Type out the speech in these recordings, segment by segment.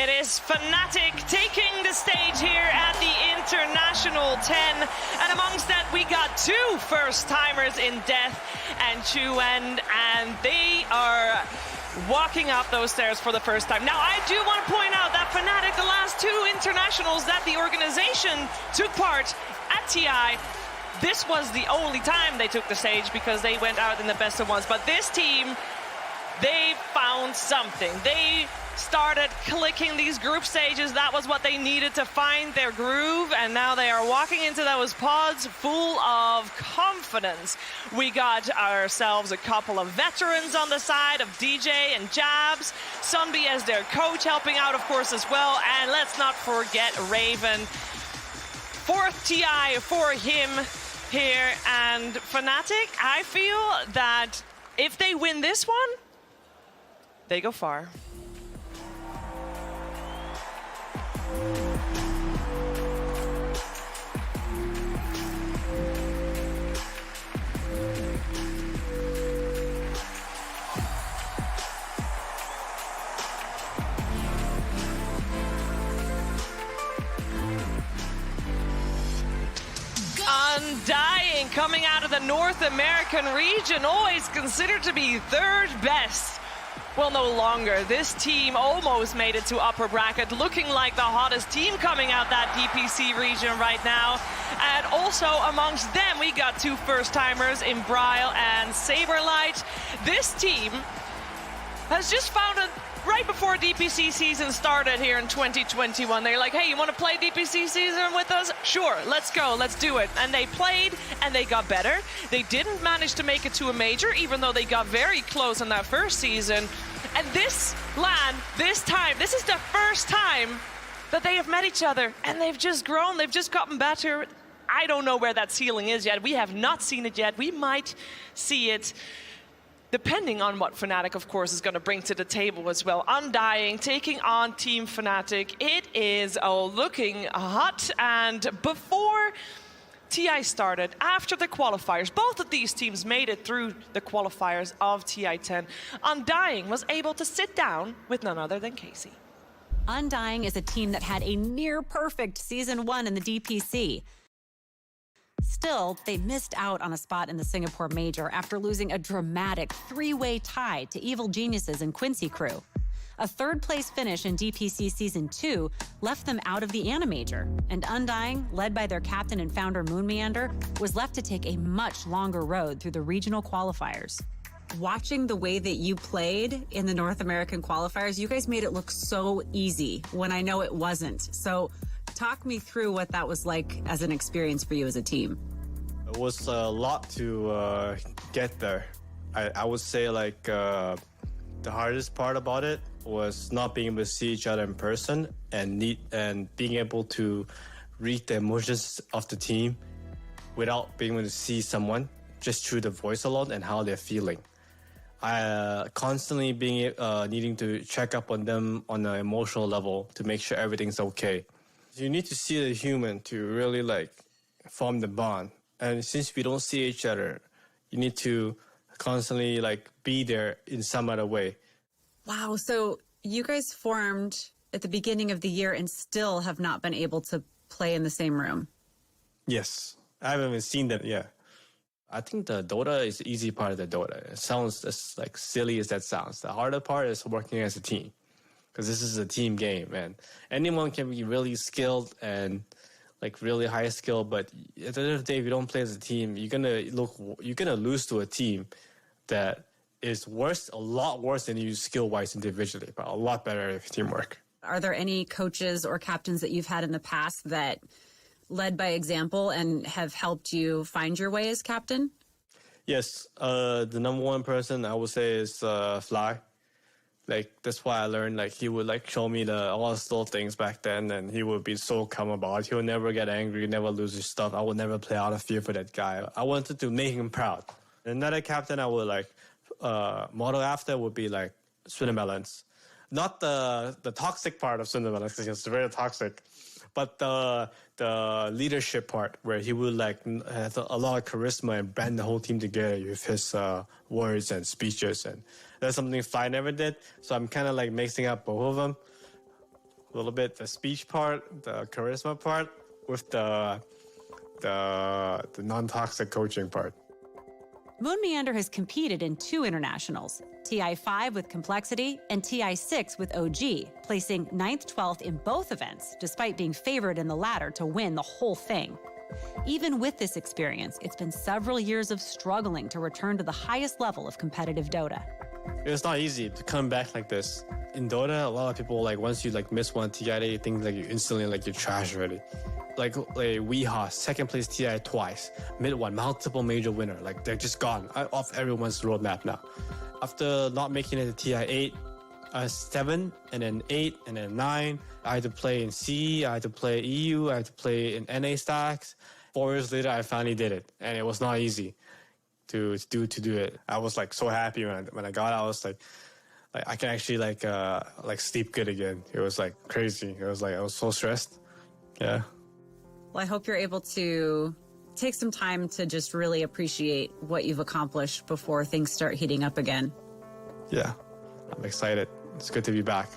It is FNATIC taking the stage here at the International 10. And amongst that, we got two first-timers in Death and Chuan, and they are walking up those stairs for the first time. Now, I do want to point out that FNATIC, the last two internationals that the organization took part at TI, this was the only time they took the stage because they went out in the best of ones. But this team, they found something. They started clicking these group stages. That was what they needed to find their groove, and now they are walking into those pods full of confidence. We got ourselves a couple of veterans on the side of DJ and Jabs, Sunby as their coach helping out, of course, as well, and let's not forget Raven. Fourth TI for him here, and FNATIC, I feel that if they win this one, they go far. Undying, coming out of the North American region, always considered to be third best. Well, no longer. This team almost made it to upper bracket, looking like the hottest team coming out that DPC region right now. And also amongst them, we got two first-timers in Bryle and Saberlight. This team has just found a right before DPC season started here in 2021. They're like, hey, you want to play DPC season with us? Sure, let's go, let's do it. And they played, and they got better. They didn't manage to make it to a major, even though they got very close in that first season. And this LAN, this time, this is the first time that they have met each other, and they've just grown, they've just gotten better. I don't know where that ceiling is yet. We have not seen it yet. We might see it, depending on what FNATIC, of course, is going to bring to the table as well. Undying, taking on Team FNATIC. It is looking hot, and before TI started, after the qualifiers, both of these teams made it through the qualifiers of TI10. Undying was able to sit down with none other than Casey. Undying is a team that had a near-perfect Season 1 in the DPC. Still, they missed out on a spot in the Singapore Major after losing a dramatic three-way tie to Evil Geniuses and Quincy Crew. A third-place finish in DPC Season 2 left them out of the Animajor, and Undying, led by their captain and founder Moon Meander, was left to take a much longer road through the regional qualifiers. Watching the way that you played in the North American qualifiers, you guys made it look so easy when I know it wasn't. So talk me through what that was like as an experience for you as a team. It was a lot to get there. I would say like the hardest part about it was not being able to see each other in person and being able to read the emotions of the team without being able to see someone just through the voice alone and how they're feeling. I constantly needing to check up on them on an emotional level to make sure everything's okay. You need to see the human to really like form the bond. And since we don't see each other, you need to constantly like be there in some other way. Wow, so you guys formed at the beginning of the year and still have not been able to play in the same room. Yes, I haven't even seen that yet. I think the Dota is the easy part of the Dota. It sounds as like silly as that sounds. The harder part is working as a team, because this is a team game, and anyone can be really skilled and like really high skill, but at the end of the day, if you don't play as a team, you're gonna lose to a team that is worse, a lot worse than you skill-wise individually, but a lot better if teamwork. Are there any coaches or captains that you've had in the past that led by example and have helped you find your way as captain? Yes, the number one person I would say is Fly. Like, that's why I learned, like, he would, like, show me all the little things back then, and he would be so calm about it. He would never get angry, never lose his stuff. I would never play out of fear for that guy. I wanted to make him proud. Another captain I would, like, model after would be, like, Swinnemelons. Not the toxic part of Swinnemelons, because it's very toxic, but the leadership part, where he would, like, have a lot of charisma and band the whole team together with his words and speeches, and that's something Fly never did, so I'm kind of like mixing up both of them. a little bit the speech part, the charisma part, with the non-toxic coaching part. Moon Meander has competed in 2 internationals, TI5 with Complexity and TI6 with OG, placing 9th, 12th in both events, despite being favored in the latter to win the whole thing. Even with this experience, it's been several years of struggling to return to the highest level of competitive Dota. It's not easy to come back like this. In Dota, a lot of people, like, once you like miss one TI, they think like you instantly like you're trash already. Like Weehaw, second place TI twice, mid one, multiple major winner. Like, they're just gone off everyone's roadmap now. After not making it to TI 8, 7, and then 8, and then 9, I had to play in C, I had to play EU, I had to play in NA stacks. 4 years later, I finally did it, and it was not easy to do it. I was like so happy when I got it. I was like I can actually like sleep good again. It was like crazy. It was like I was so stressed. Yeah. Well, I hope you're able to take some time to just really appreciate what you've accomplished before things start heating up again. Yeah, I'm excited. It's good to be back.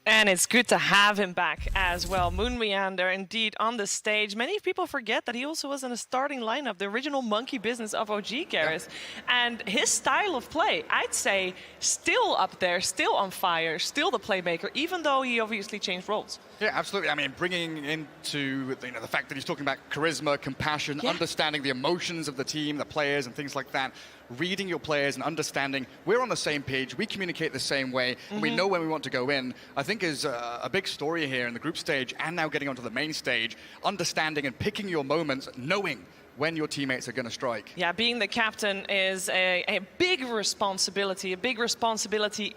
And it's good to have him back as well. Moon Meander, indeed, on the stage. Many people forget that he also was in a starting lineup, the original monkey business of OG Garrus. Yeah. And his style of play, I'd say, still up there, still on fire, still the playmaker, even though he obviously changed roles. Yeah, absolutely. I mean, bringing into the fact that he's talking about charisma, compassion, understanding the emotions of the team, the players, and things like that. Reading your players and understanding we're on the same page, we communicate the same way, and we know when we want to go in, I think is a big story here in the group stage and now getting onto the main stage, understanding and picking your moments, knowing when your teammates are going to strike. Yeah, being the captain is a big responsibility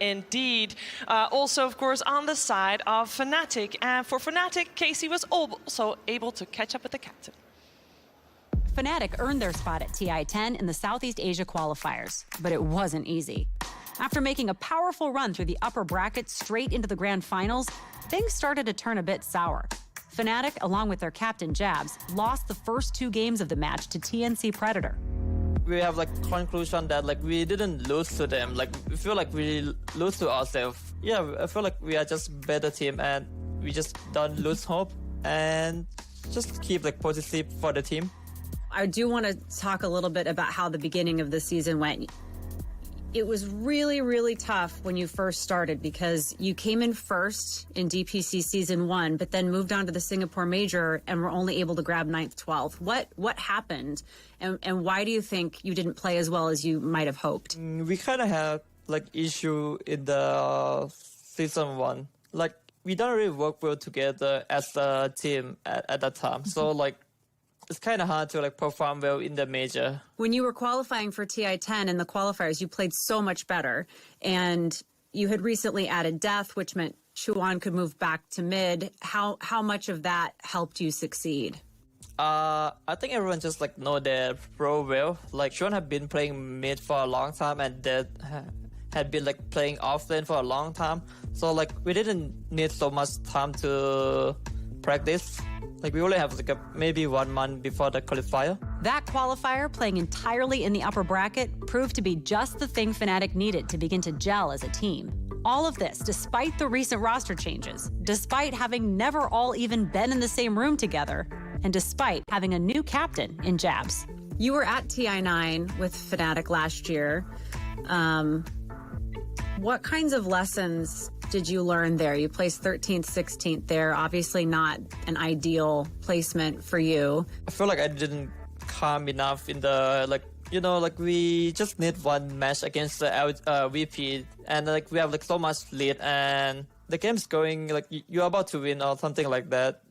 indeed. Also, of course, on the side of FNATIC. And for FNATIC, Casey was also able to catch up with the captain. FNATIC earned their spot at TI-10 in the Southeast Asia qualifiers, but it wasn't easy. After making a powerful run through the upper bracket straight into the grand finals, things started to turn a bit sour. FNATIC, along with their captain Jabs, lost the first 2 games of the match to TNC Predator. We have like conclusion that like we didn't lose to them. Like we feel like we lose to ourselves. Yeah, I feel like we are just better team and we just don't lose hope and just keep like positive for the team. I do want to talk a little bit about how the beginning of the season went. It was really, really tough when you first started because you came in first in DPC Season 1, but then moved on to the Singapore Major and were only able to grab 9th, 12th. What happened, and why do you think you didn't play as well as you might have hoped? We kind of had like issue in the Season 1. Like we don't really work well together as a team at that time. So like it's kind of hard to like perform well in the major. When you were qualifying for TI-10 in the qualifiers, you played so much better. And you had recently added Death, which meant Chuan could move back to mid. How much of that helped you succeed? I think everyone just like know their role well. Like Chuan had been playing mid for a long time and Death had been like playing offlane for a long time. So like we didn't need so much time to practice. Like we only have like maybe 1 month before the qualifier. That qualifier, playing entirely in the upper bracket, proved to be just the thing FNATIC needed to begin to gel as a team. All of this, despite the recent roster changes, despite having never all even been in the same room together, and despite having a new captain in Jabs. You were at TI-9 with FNATIC last year. What kinds of lessons did you learn there? You placed 13th, 16th there. Obviously not an ideal placement for you. I feel like I didn't calm enough in the, like, you know, like we just need 1 match against the VP. And like we have like so much lead and the game's going, like you're about to win or something like that.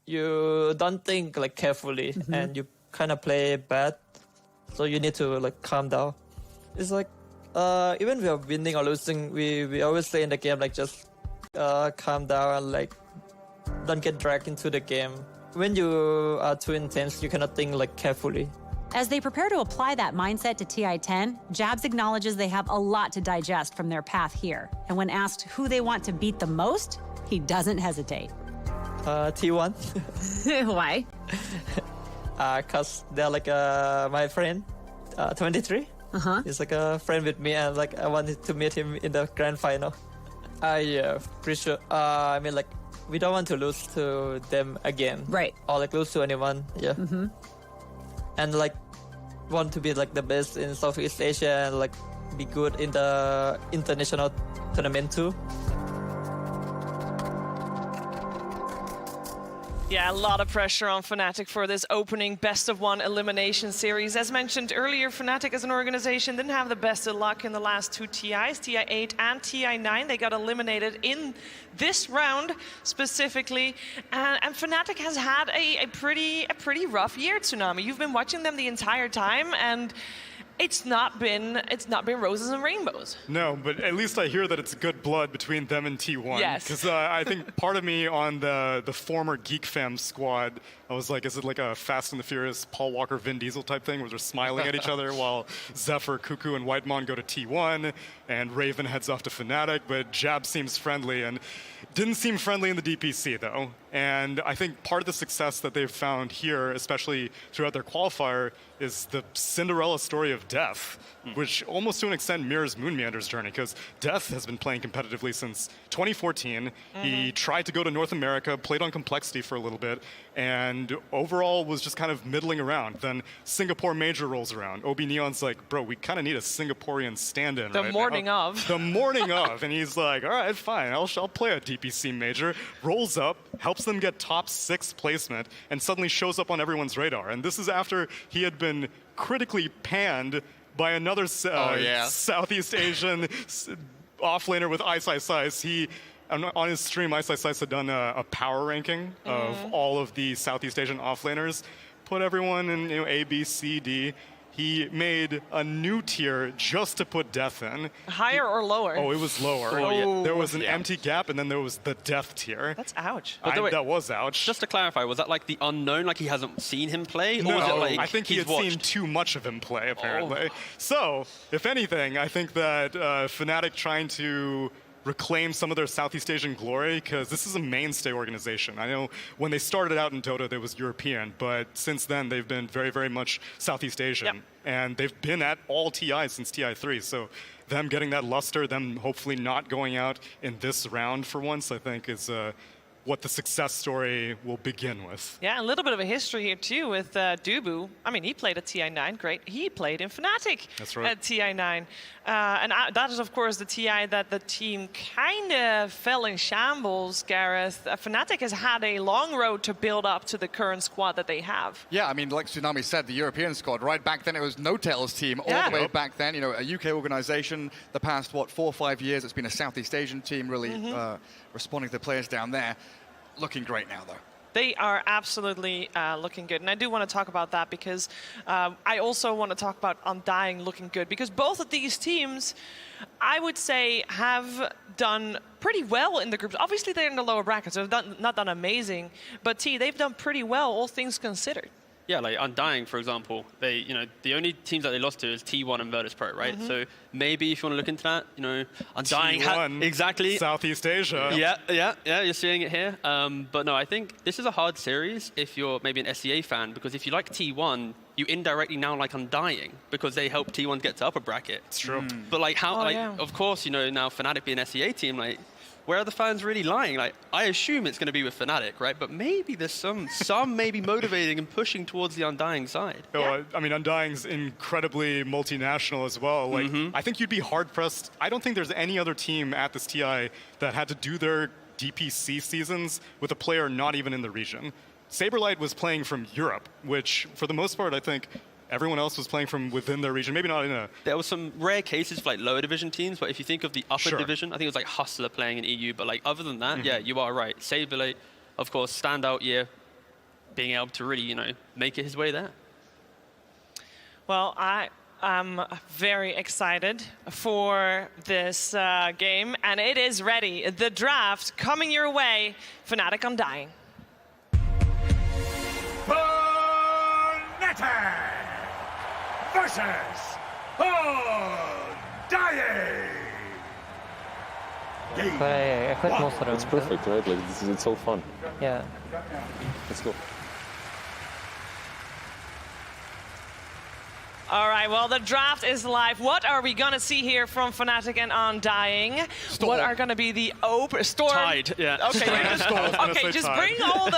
You don't think like carefully and you kind of play bad. So you need to like calm down. It's like, even we are winning or losing, we always say in the game, like, just calm down and, like, don't get dragged into the game. When you are too intense, you cannot think, like, carefully. As they prepare to apply that mindset to TI-10, Jabs acknowledges they have a lot to digest from their path here. And when asked who they want to beat the most, he doesn't hesitate. T1. Why? Because they're, like, my friend, 23. He's like a friend with me and like I wanted to meet him in the grand final. Yeah, pretty sure. I mean, like, we don't want to lose to them again. Right. Or like lose to anyone. Yeah. Mm-hmm. And like want to be like the best in Southeast Asia and like be good in the international tournament too. Yeah, a lot of pressure on FNATIC for this opening best-of-1 elimination series. As mentioned earlier, FNATIC as an organization didn't have the best of luck in the last two TIs, TI8 and TI9. They got eliminated in this round specifically. And FNATIC has had a pretty rough year, Tsunami. You've been watching them the entire time, and it's not been roses and rainbows. No, but at least I hear that it's good blood between them and T1. Yes. Because I think part of me on the former Geek Fam squad, I was like, is it like a Fast and the Furious Paul Walker Vin Diesel type thing where they're smiling at each other while Zephyr, Cuckoo, and Whitemon go to T1 and Raven heads off to FNATIC, but Jab seems friendly and didn't seem friendly in the DPC though. And I think part of the success that they've found here, especially throughout their qualifier, is the Cinderella story of Death, which almost to an extent mirrors Moonmeander's journey, because Death has been playing competitively since 2014. He tried to go to North America, played on Complexity for a little bit, and overall was just kind of middling around. Then Singapore Major rolls around. Obi Neon's like, bro, we kind of need a Singaporean stand-in The right morning now. of. The morning of. And he's like, all right, fine, I'll play a DPC Major. Rolls up, helps them get top 6 placement, and suddenly shows up on everyone's radar. And this is after he had been critically panned by another Southeast Asian offlaner with Ice. He, on his stream, Ice had done a power ranking of all of the Southeast Asian offlaners, put everyone in A, B, C, D. He made a new tier just to put Death in. Higher or lower? Oh, it was lower. Oh, yeah. There was an empty gap, and then there was the Death tier. That's ouch. That was ouch. Just to clarify, was that like the unknown, like he hasn't seen him play? No, or was it like I think he he's had seen watched? too much of him play, apparently. So, if anything, I think that FNATIC trying to reclaim some of their Southeast Asian glory, because this is a mainstay organization. I know when they started out in Dota, they was European, but since then they've been very, very much Southeast Asian. Yep. And they've been at all TIs since TI3, so them getting that luster, them hopefully not going out in this round for once, I think is what the success story will begin with. Yeah, a little bit of a history here too with Dubu. I mean, he played at TI9, great. He played in FNATIC at TI9. That is, of course, the TI that the team kind of fell in shambles, Gareth. FNATIC has had a long road to build up to the current squad that they have. Yeah, I mean, like Tsunami said, the European squad, right back then it was No-Tail's team, all the way back then, you know, a UK organization. The past, 4 or 5 years, it's been a Southeast Asian team really responding to the players down there. Looking great now, though. They are absolutely looking good. And I do want to talk about that because I also want to talk about Undying looking good, because both of these teams, I would say, have done pretty well in the groups. Obviously, they're in the lower brackets, so they've not done amazing. But they've done pretty well, all things considered. Yeah, like Undying, for example, they, you know, the only teams that they lost to is T1 and Virtus Pro, right? So maybe if you want to look into that, you know, Undying exactly Southeast Asia. Yeah, you're seeing it here. But no, I think this is a hard series if you're maybe an SEA fan, because if you like T1, you indirectly now like Undying because they help T1 get to upper bracket. It's true. But like how, of course, you know, now FNATIC being an SEA team, like, where are the fans really lying? Like, I assume it's going to be with FNATIC, right? But maybe there's some maybe motivating and pushing towards the Undying side. I mean, Undying's incredibly multinational as well. Like, I think you'd be hard-pressed. I don't think there's any other team at this TI that had to do their DPC seasons with a player not even in the region. Saberlight was playing from Europe, which, for the most part, I think everyone else was playing from within their region, maybe not in a... There were some rare cases for like lower division teams, but if you think of the upper division, I think it was like Hustler playing in EU, but like other than that, yeah, you are right. Saberlight, of course, standout year, being able to really, you know, make it his way there. Well, I am very excited for this game, and it is ready. The draft coming your way. FNATIC Undying. FNATIC versus Undying. I quite most of them. It's perfect, right? Like it's so fun. Yeah. Let's go. All right. right, well, the draft is live. What are we going to see here from FNATIC and Undying? Storm. What are going to be the Storm? Tide, yeah. Okay, Storm. okay, just bring all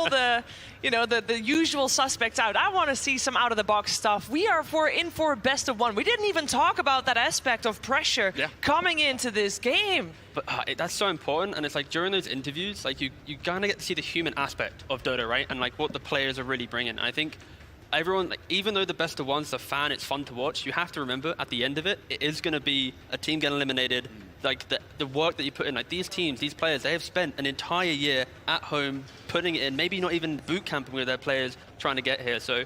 the you know, the usual suspects out. I want to see some out-of-the-box stuff. We are in for a best of one. We didn't even talk about that aspect of pressure coming into this game. But that's so important, and it's like during those interviews, like you kind of get to see the human aspect of Dota, right? And like what the players are really bringing. I think everyone, like, even though the best of one's a fan, it's fun to watch, you have to remember at the end of it, it is going to be a team getting eliminated. Like the work that you put in, like these teams, these players, they have spent an entire year at home putting it in, maybe not even boot camping with their players trying to get here. So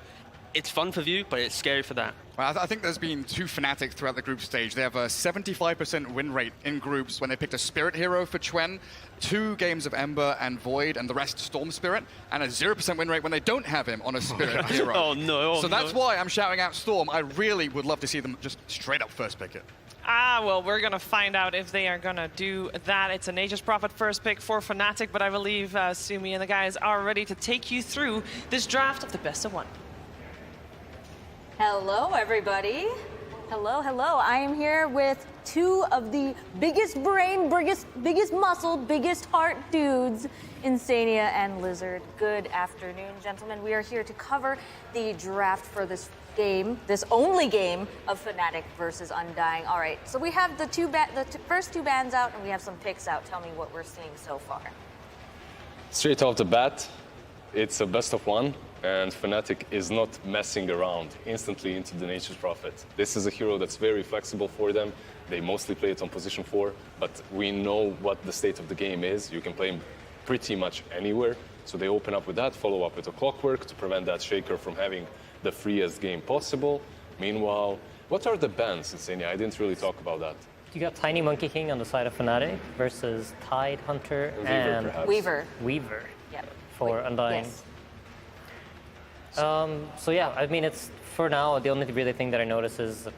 it's fun for View, but it's scary for that. Well, I think there's been two FNATIC throughout the group stage. They have a 75% win rate in groups when they picked a Spirit hero for Chuen, 2 games of Ember and Void, and the rest Storm Spirit, and a 0% win rate when they don't have him on a Spirit hero. Oh no! So that's why I'm shouting out Storm. I really would love to see them just straight up first pick it. Well, we're going to find out if they are going to do that. It's a Nature's Prophet first pick for FNATIC, but I believe Sumi and the guys are ready to take you through this draft of the best of one. Hello, everybody. Hello, hello. I am here with 2 of the biggest brain, biggest muscle, biggest heart dudes, Insania and Lizard. Good afternoon, gentlemen. We are here to cover the draft for this game, this only game of FNATIC versus Undying. All right, so we have the first 2 bans out, and we have some picks out. Tell me what we're seeing so far. Straight off the bat, it's a best of one, and FNATIC is not messing around instantly into the Nature's Prophet. This is a hero that's very flexible for them. They mostly play it on position 4, but we know what the state of the game is. You can play him pretty much anywhere. So they open up with that, follow up with a Clockwork to prevent that Shaker from having the freest game possible. Meanwhile, what are the bans, Insania? I didn't really talk about that. You got Tiny Monkey King on the side of FNATIC versus Tide Hunter and Weaver Yep. for Undying. Yes. So yeah, I mean, it's for now the only really thing that I notice is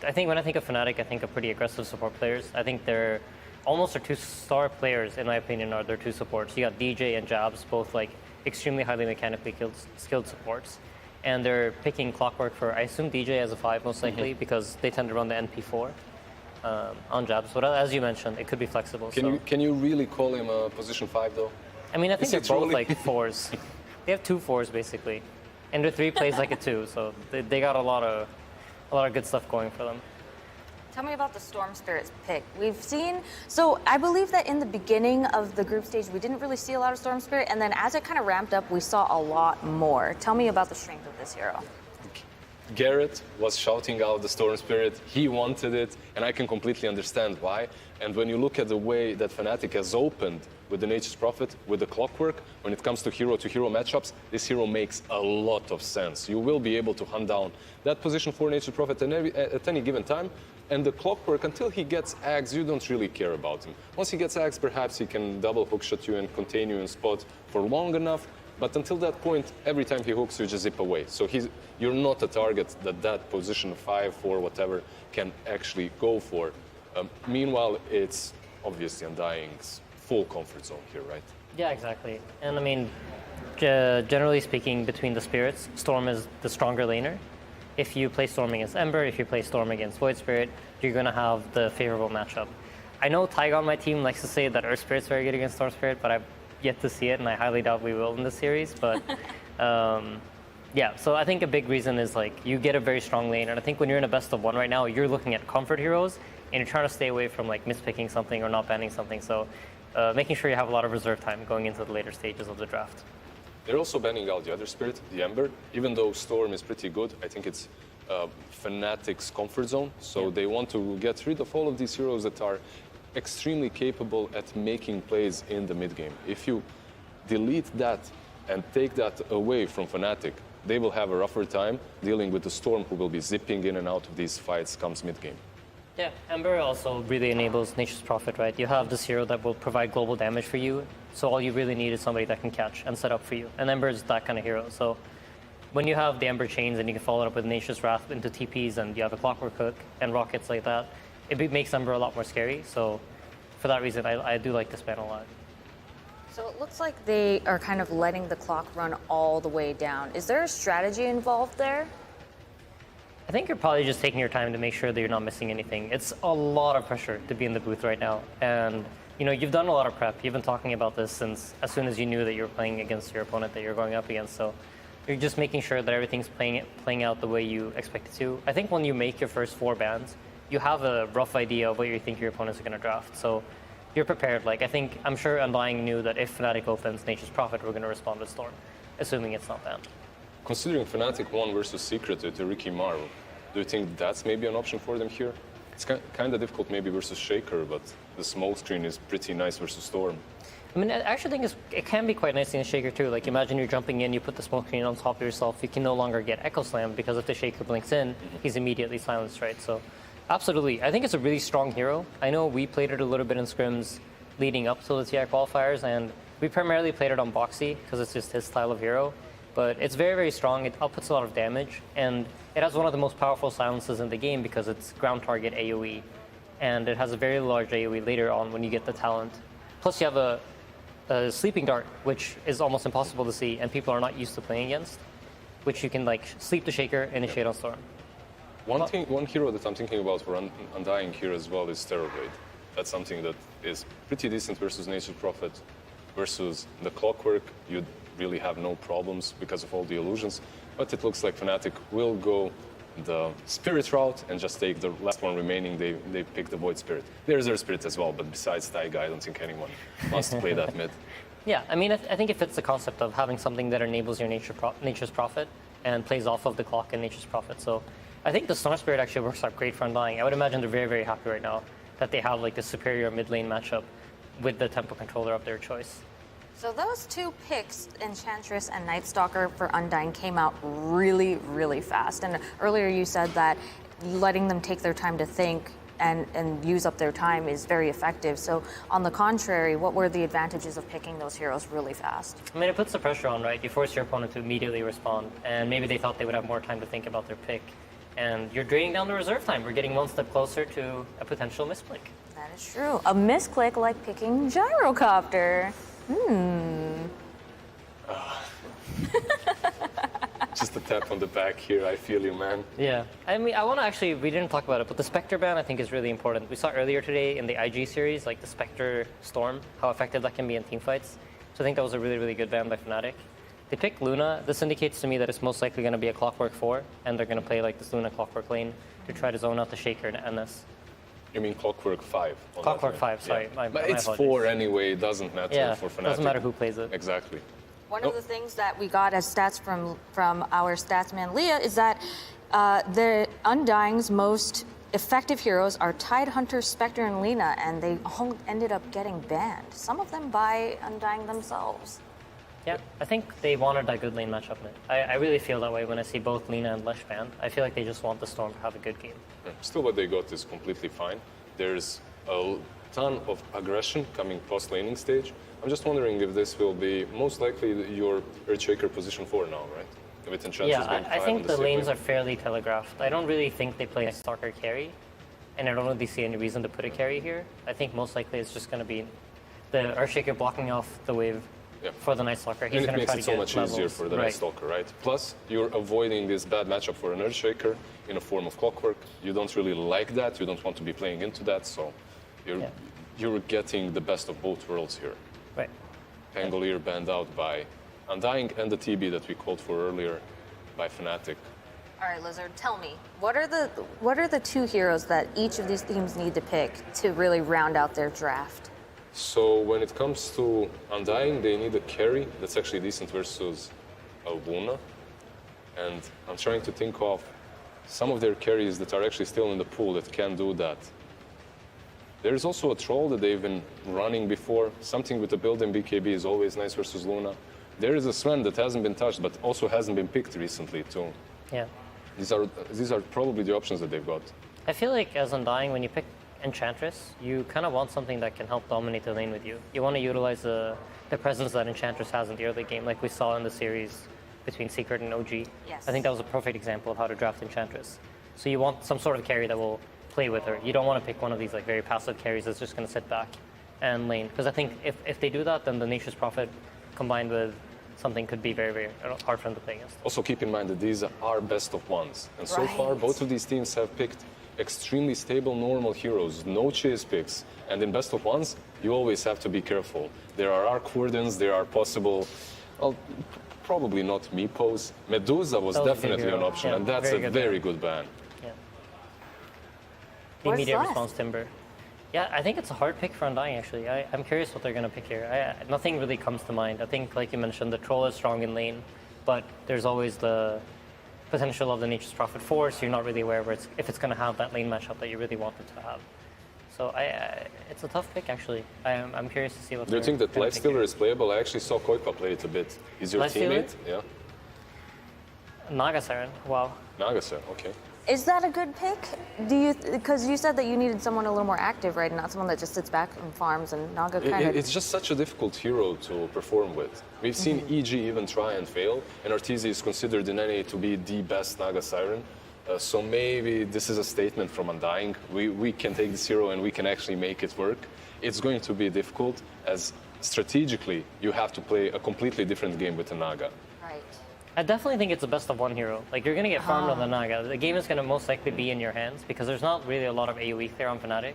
I think when I think of FNATIC, I think of pretty aggressive support players. I think they're almost our 2 star players, in my opinion, are their 2 supports. You got DJ and Jabs, both like extremely highly mechanically skilled supports. And they're picking Clockwork for, I assume, DJ as a 5 most likely, because they tend to run the NP4 on Jabs. But as you mentioned, it could be flexible. Can you really call him a position 5 though? I mean, I think they're both really? like 4s. They have 2 4s basically. And their 3 plays like a 2, so they got a lot of good stuff going for them. Tell me about the Storm Spirits pick. We've seen, so I believe that in the beginning of the group stage, we didn't really see a lot of Storm Spirit, and then as it kind of ramped up, we saw a lot more. Tell me about the strength of this hero. Garrett was shouting out the Storm Spirit. He wanted it, and I can completely understand why. And when you look at the way that FNATIC has opened with the Nature's Prophet, with the Clockwork, when it comes to hero matchups, this hero makes a lot of sense. You will be able to hunt down that position for Nature's Prophet at any given time. And the Clockwork, until he gets Ags, you don't really care about him. Once he gets Ags, perhaps he can double hookshot you and contain you in spot for long enough. But until that point, every time he hooks, you just zip away. So you're not a target that position 5, 4, whatever, can actually go for. Meanwhile, it's obviously Undying's full comfort zone here, right? Yeah, exactly. And I mean, generally speaking, between the spirits, Storm is the stronger laner. If you play Storm against Ember, if you play Storm against Void Spirit, you're going to have the favorable matchup. I know Tyga on my team likes to say that Earth Spirit's very good against Storm Spirit, but I've yet to see it, and I highly doubt we will in this series. But yeah, so I think a big reason is like you get a very strong lane, and I think when you're in a best of one right now, you're looking at comfort heroes, and you're trying to stay away from like mispicking something or not banning something. So making sure you have a lot of reserve time going into the later stages of the draft. They're also banning out the other spirit, the Ember. Even though Storm is pretty good, I think it's FNATIC's comfort zone. So they want to get rid of all of these heroes that are extremely capable at making plays in the mid game. If you delete that and take that away from FNATIC, they will have a rougher time dealing with the Storm, who will be zipping in and out of these fights comes mid game. Yeah, Ember also really enables Nature's Prophet, right? You have this hero that will provide global damage for you, so all you really need is somebody that can catch and set up for you. And Ember is that kind of hero. So when you have the Ember chains and you can follow it up with Nature's Wrath into TPs and you have a Clockwork Hook and rockets like that, it makes Ember a lot more scary. So for that reason, I do like this ban a lot. So it looks like they are kind of letting the clock run all the way down. Is there a strategy involved there? I think you're probably just taking your time to make sure that you're not missing anything. It's a lot of pressure to be in the booth right now. And, you know, you've done a lot of prep. You've been talking about this since as soon as you knew that you were playing against your opponent that you're going up against. So you're just making sure that everything's playing out the way you expect it to. I think when you make your first 4 bans, you have a rough idea of what you think your opponents are going to draft. So you're prepared. Like, I'm sure Undying knew that if FNATIC opens Nature's Prophet, we're going to respond with Storm, assuming it's not banned. Considering FNATIC won versus Secret to Ricky Maru, do you think that's maybe an option for them here? It's kind of difficult maybe versus Shaker, but the smoke screen is pretty nice versus Storm. I mean, I actually think it can be quite nice in the Shaker too. Like, imagine you're jumping in, you put the smoke screen on top of yourself, you can no longer get Echo Slam because if the Shaker blinks in, he's immediately silenced, right? So, absolutely. I think it's a really strong hero. I know we played it a little bit in scrims leading up to the TI qualifiers, and we primarily played it on Boxy because it's just his style of hero. But it's very, very strong. It outputs a lot of damage, and it has one of the most powerful silences in the game because it's ground target AoE, and it has a very large AoE later on when you get the talent. Plus, you have a sleeping dart, which is almost impossible to see, and people are not used to playing against, which you can like sleep the Shaker, initiate on Storm. One hero that I'm thinking about for Undying here as well is Terrorblade. That's something that is pretty decent versus Nature's Prophet. Versus the Clockwork, you'd really have no problems because of all the illusions. But it looks like FNATIC will go the Spirit route and just take the last one remaining. They pick the Void Spirit. There's their Spirit as well, but besides Taiga, I don't think anyone wants to play that mid. Yeah, I mean, I think it fits the concept of having something that enables your Nature's Prophet and plays off of the clock and Nature's Prophet. So I think the Storm Spirit actually works out great for Undying. I would imagine they're very, very happy right now that they have like the superior mid lane matchup with the tempo controller of their choice. So those 2 picks, Enchantress and Night Stalker for Undying, came out really, really fast. And earlier you said that letting them take their time to think and use up their time is very effective. So on the contrary, what were the advantages of picking those heroes really fast? I mean, it puts the pressure on, right? You force your opponent to immediately respond, and maybe they thought they would have more time to think about their pick. And you're draining down the reserve time. We're getting one step closer to a potential misclick. That is true. A misclick like picking Gyrocopter. Just a tap on the back here, I feel you, man. Yeah, I mean, I want to actually, we didn't talk about it, but the Spectre ban I think is really important. We saw earlier today in the IG series, like the Spectre Storm, how effective that can be in teamfights. So I think that was a really, really good ban by FNATIC. They picked Luna. This indicates to me that it's most likely going to be a Clockwork 4, and they're going to play like this Luna Clockwork lane to try to zone out the Shaker and NS. You mean Clockwork 5? Clockwork 5, sorry. Yeah. My it's apologies. 4 anyway, it doesn't matter for FNATIC. Doesn't matter who plays it. Exactly. One of the things that we got as stats from our statsman Leah is that the Undying's most effective heroes are Tidehunter, Spectre, and Lina, and they all ended up getting banned. Some of them by Undying themselves. Yeah, I think they wanted that good lane matchup. I really feel that way when I see both Lina and Lesh banned. I feel like they just want the Storm to have a good game. Yeah. Still, what they got is completely fine. There's a ton of aggression coming post-laning stage. I'm just wondering if this will be most likely your Earthshaker position 4 now, right? With Enchantress going 5 I think the lanes lane. are fairly telegraphed. I don't really think they play a Stalker carry, and I don't really see any reason to put a carry here. I think most likely it's just going to be the Earthshaker blocking off the wave for the Night Stalker. He's and it going to try makes to it so get much levels. easier for the Night Stalker, right? Plus, you're avoiding this bad matchup for an Earthshaker in a form of Clockwork. You don't really like that. You don't want to be playing into that, so you're getting the best of both worlds here. Right. Pangolier banned out by Undying and the TB that we called for earlier by FNATIC. All right, Lizard, tell me, what are the 2 heroes that each of these teams need to pick to really round out their draft? So when it comes to Undying, they need a carry that's actually decent versus a Luna. And I'm trying to think of some of their carries that are actually still in the pool that can do that. There's also a Troll that they've been running before. Something with the build-in BKB is always nice versus Luna. There is a Sven that hasn't been touched, but also hasn't been picked recently too. Yeah. These are probably the options that they've got. I feel like as Undying, when you pick Enchantress, you kind of want something that can help dominate the lane with you. You want to utilize the presence that Enchantress has in the early game, like we saw in the series between Secret and OG. Yes. I think that was a perfect example of how to draft Enchantress. So you want some sort of carry that will play with her. You don't want to pick one of these like very passive carries that's just going to sit back and lane. Because I think if they do that, then the Nature's Prophet combined with something could be very, very hard for them to play against. Also keep in mind that these are best of ones. And so far, both of these teams have picked extremely stable, normal heroes, no chase picks. And in best of ones, you always have to be careful. There are arc wardens, there are possible, well, probably not Meepos. Medusa was definitely an option, and that's a very good ban. Yeah. The immediate response Timber. Yeah, I think it's a hard pick for Undying, actually. I'm curious what they're going to pick here. Nothing really comes to mind. I think, like you mentioned, the Troll is strong in lane, but there's always the potential of the Nature's Prophet 4, so you're not really aware where if it's going to have that lane matchup that you really want it to have. So it's a tough pick, actually. I'm curious to see what. Do you think that Lifestealer is playable? I actually saw Koipa play it a bit. Is your teammate? Yeah. Naga Siren. Wow. Naga Siren. Okay. Is that a good pick? Because you said that you needed someone a little more active, right? Not someone that just sits back and farms, and Naga kind of. It's just such a difficult hero to perform with. We've seen EG even try and fail, and Arteezy is considered in NA to be the best Naga Siren. So maybe this is a statement from Undying. We can take this hero and we can actually make it work. It's going to be difficult, as strategically you have to play a completely different game with the Naga. Right. I definitely think it's a best of one hero. Like, you're going to get farmed on the Naga. The game is going to most likely be in your hands because there's not really a lot of AoE there on FNATIC.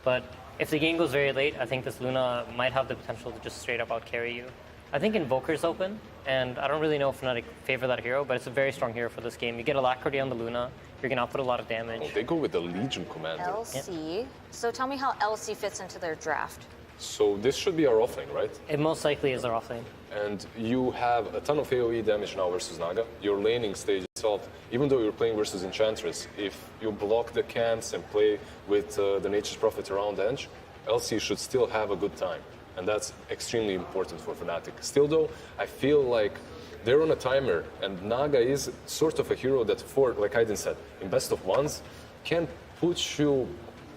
But if the game goes very late, I think this Luna might have the potential to just straight up out carry you. I think Invoker's open, and I don't really know if FNATIC favor that hero, but it's a very strong hero for this game. You get Alacrity on the Luna, you're going to output a lot of damage. Oh, they go with the Legion Commander. LC. So tell me how LC fits into their draft. So this should be our offlane, right? It most likely is our offlane. And you have a ton of AoE damage now versus Naga. Your laning stage itself, even though you're playing versus Enchantress, if you block the camps and play with the Nature's Prophet around edge, LC should still have a good time. And that's extremely important for FNATIC. Still though, I feel like they're on a timer, and Naga is sort of a hero that, like Aiden said, in best of ones, can put you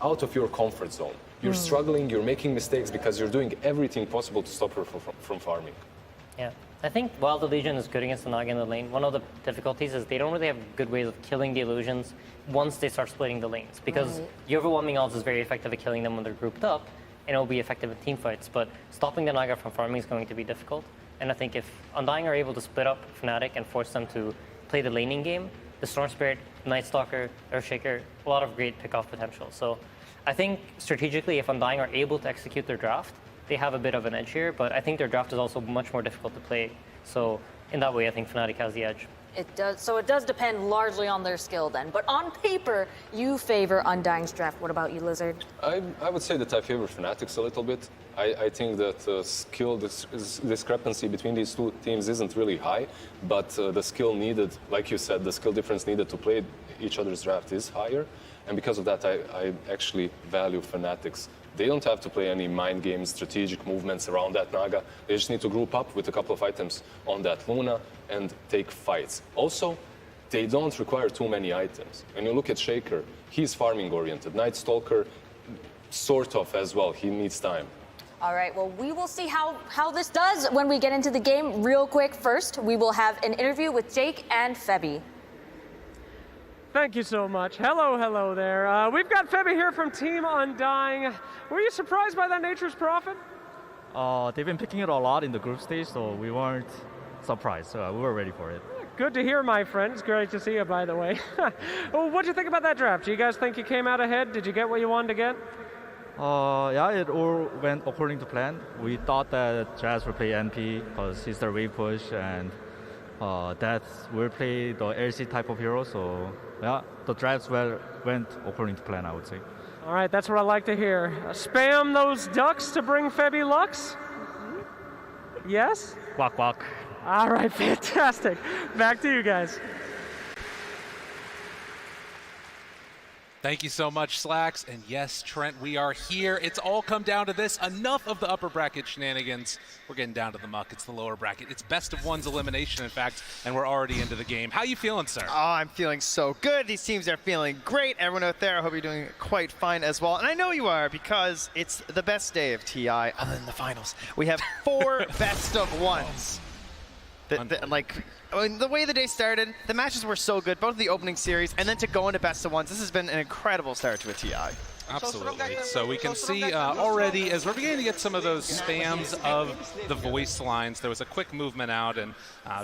out of your comfort zone. You're struggling, you're making mistakes because you're doing everything possible to stop her from farming. Yeah, I think while the Legion is good against the Naga in the lane, one of the difficulties is they don't really have good ways of killing the illusions once they start splitting the lanes, because your overwhelming odds is very effective at killing them when they're grouped up, and it'll be effective in team fights, but stopping the Naga from farming is going to be difficult. And I think if Undying are able to split up FNATIC and force them to play the laning game, the Storm Spirit, Night Stalker, Earthshaker, a lot of great pick-off potential. So I think strategically, if Undying are able to execute their draft, they have a bit of an edge here, but I think their draft is also much more difficult to play. So in that way, I think FNATIC has the edge. It does. So it does depend largely on their skill then. But on paper, you favor Undying's draft. What about you, Lizard? I would say that I favor FNATIC's a little bit. I think that skill discrepancy between these two teams isn't really high, but the skill needed, like you said, the skill difference needed to play each other's draft is higher. And because of that, I actually value FNATIC's. They don't have to play any mind games, strategic movements around that Naga. They just need to group up with a couple of items on that Luna and take fights. Also, they don't require too many items. When you look at Shaker, he's farming oriented. Night Stalker, sort of as well. He needs time. All right, well, we will see how this does when we get into the game. Real quick, first, we will have an interview with Jake and Febby. Thank you so much. Hello there. We've got Febby here from Team Undying. Were you surprised by that Nature's Prophet? They've been picking it a lot in the group stage, so we weren't surprised. So we were ready for it. Good to hear, my friend. It's great to see you, by the way. Well, what'd you think about that draft? Do you guys think you came out ahead? Did you get what you wanted to get? Yeah, it all went according to plan. We thought that Jazz would play NP because he's the wave push, and that will play the LC type of hero. So yeah, the drafts went according to plan, I would say. All right, that's what I like to hear. Spam those ducks to bring Febby Lux? Yes? Quack, quack. All right, fantastic. Back to you guys. Thank you so much, Slacks. And yes, Trent, we are here. It's all come down to this. Enough of the upper bracket shenanigans. We're getting down to the muck. It's the lower bracket. It's best of one's elimination, in fact, and we're already into the game. How you feeling, sir? Oh, I'm feeling so good. These teams are feeling great. Everyone out there, I hope you're doing quite fine as well. And I know you are, because it's the best day of TI other than the finals. We have 4 best of ones. The way the day started, the matches were so good, both the opening series and then to go into best of ones. This has been an incredible start to a TI. Absolutely. So we can see already, as we're beginning to get some of those spams of the voice lines, there was a quick movement out and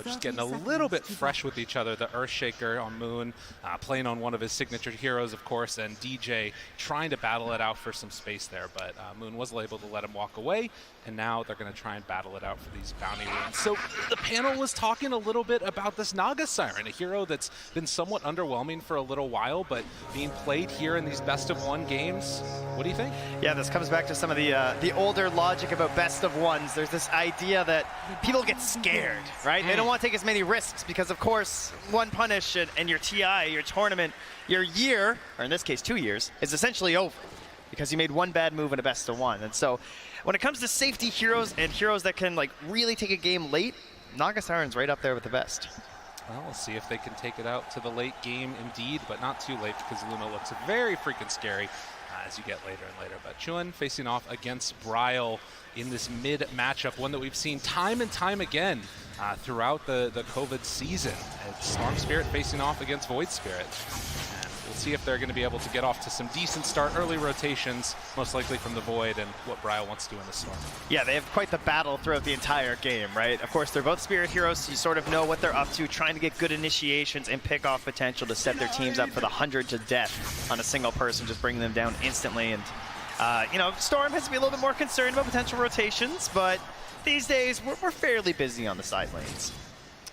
just getting a little bit fresh with each other. The Earthshaker on Moon playing on one of his signature heroes, of course, and DJ trying to battle it out for some space there, but Moon wasn't able to let him walk away, and now they're going to try and battle it out for these bounty runes. So the panel was talking a little bit about this Naga Siren, a hero that's been somewhat underwhelming for a little while, but being played here in these best-of-1 games. What do you think? Yeah, this comes back to some of the older logic about best of ones. There's this idea that people get scared, right? They don't want to take as many risks because, of course, one punish and your TI, your tournament, your year, or in this case 2 years, is essentially over because you made one bad move in a best of 1. And so when it comes to safety heroes and heroes that can like really take a game late, Naga Siren's right up there with the best. Well, we'll see if they can take it out to the late game indeed, but not too late because Luna looks very freaking scary as you get later and later. But Chuan facing off against Bryle in this mid matchup, one that we've seen time and time again throughout the COVID season. It's Storm Spirit facing off against Void Spirit. And we'll see if they're going to be able to get off to some decent start, early rotations, most likely from the Void, and what Bryle wants to do in the Storm. Yeah, they have quite the battle throughout the entire game, right? Of course, they're both Spirit heroes, so you sort of know what they're up to, trying to get good initiations and pick off potential to set their teams up for the 100 to death on a single person, just bringing them down instantly. And, you know, Storm has to be a little bit more concerned about potential rotations, but these days, we're fairly busy on the side lanes.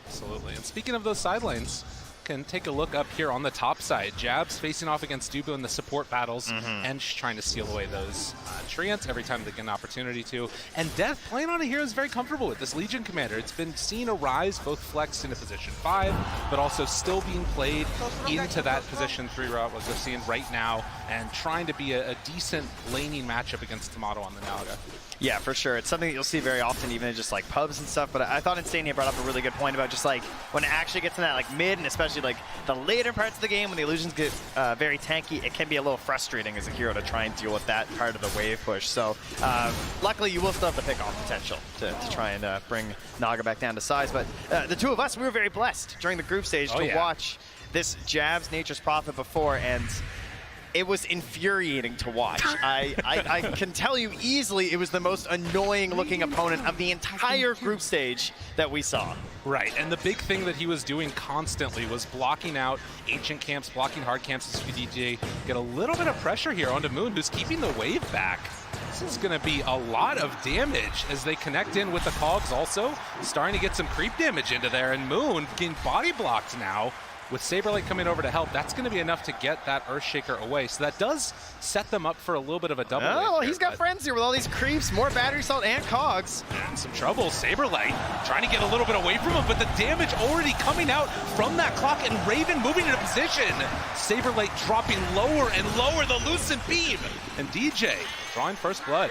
Absolutely. And speaking of those side lanes, can take a look up here on the top side. Jabs facing off against Dubu in the support battles, and trying to steal away those treants every time they get an opportunity to. And Death playing on a hero is very comfortable with this Legion Commander. It's been seen a rise, both flexed into position 5, but also still being played into that position 3 route, like we're seeing right now, and trying to be a decent laning matchup against Tomato on the Naga. Yeah, for sure. It's something that you'll see very often, even in just like pubs and stuff. But I thought Instania brought up a really good point about just like when it actually gets in that like mid and especially like the later parts of the game when the illusions get very tanky, it can be a little frustrating as a hero to try and deal with that part of the wave push. So luckily you will still have the pick-off potential to try and bring Naga back down to size. But the two of us, we were very blessed during the group stage to watch this Jabs Nature's Prophet before, and it was infuriating to watch. I can tell you easily it was the most annoying looking opponent of the entire group stage that we saw. Right, and the big thing that he was doing constantly was blocking out ancient camps, blocking hard camps as DJ get a little bit of pressure here onto Moon, who's keeping the wave back. This is going to be a lot of damage as they connect in with the cogs also, starting to get some creep damage into there, and Moon getting body blocked now. With Saberlight coming over to help, that's going to be enough to get that Earthshaker away. So that does set them up for a little bit of a double. Oh, he's got friends here with all these creeps, more battery salt and cogs. And some trouble. Saberlight trying to get a little bit away from him, but the damage already coming out from that clock, and Raven moving into position. Saberlight dropping lower and lower, the Lucent Beam. And DJ drawing first blood.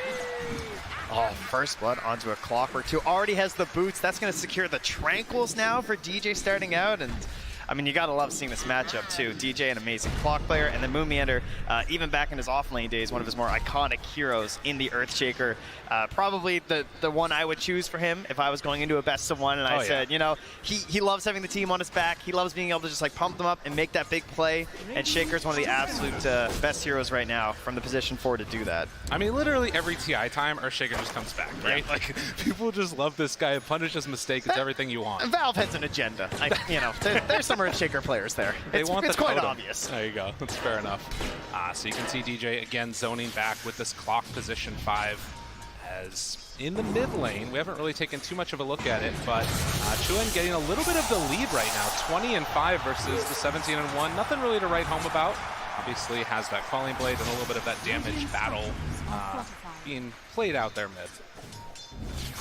Oh, first blood onto a Clockwork too. Already has the boots. That's going to secure the Tranquils now for DJ starting out. And I mean, you gotta love seeing this matchup too. DJ, an amazing clock player, and then Moon Meander, even back in his off-lane days, one of his more iconic heroes in the Earthshaker. Probably the one I would choose for him if I was going into a best of one, and I said, you know, he loves having the team on his back. He loves being able to just like pump them up and make that big play, and Shaker's one of the absolute best heroes right now from the position 4 to do that. I mean, literally every TI time, Earthshaker just comes back, right? Yeah. Like, people just love this guy, punish his mistake, it's everything you want. Valve has an agenda. You know, there's some Earthshaker players there. It's quite obvious. There you go. That's fair enough. So you can see DJ again zoning back with this clock position 5. As in the mid lane, we haven't really taken too much of a look at it, but Chuan getting a little bit of the lead right now, 20-5 versus the 17-1. Nothing really to write home about. Obviously has that Falling Blade and a little bit of that damage battle being played out there mid.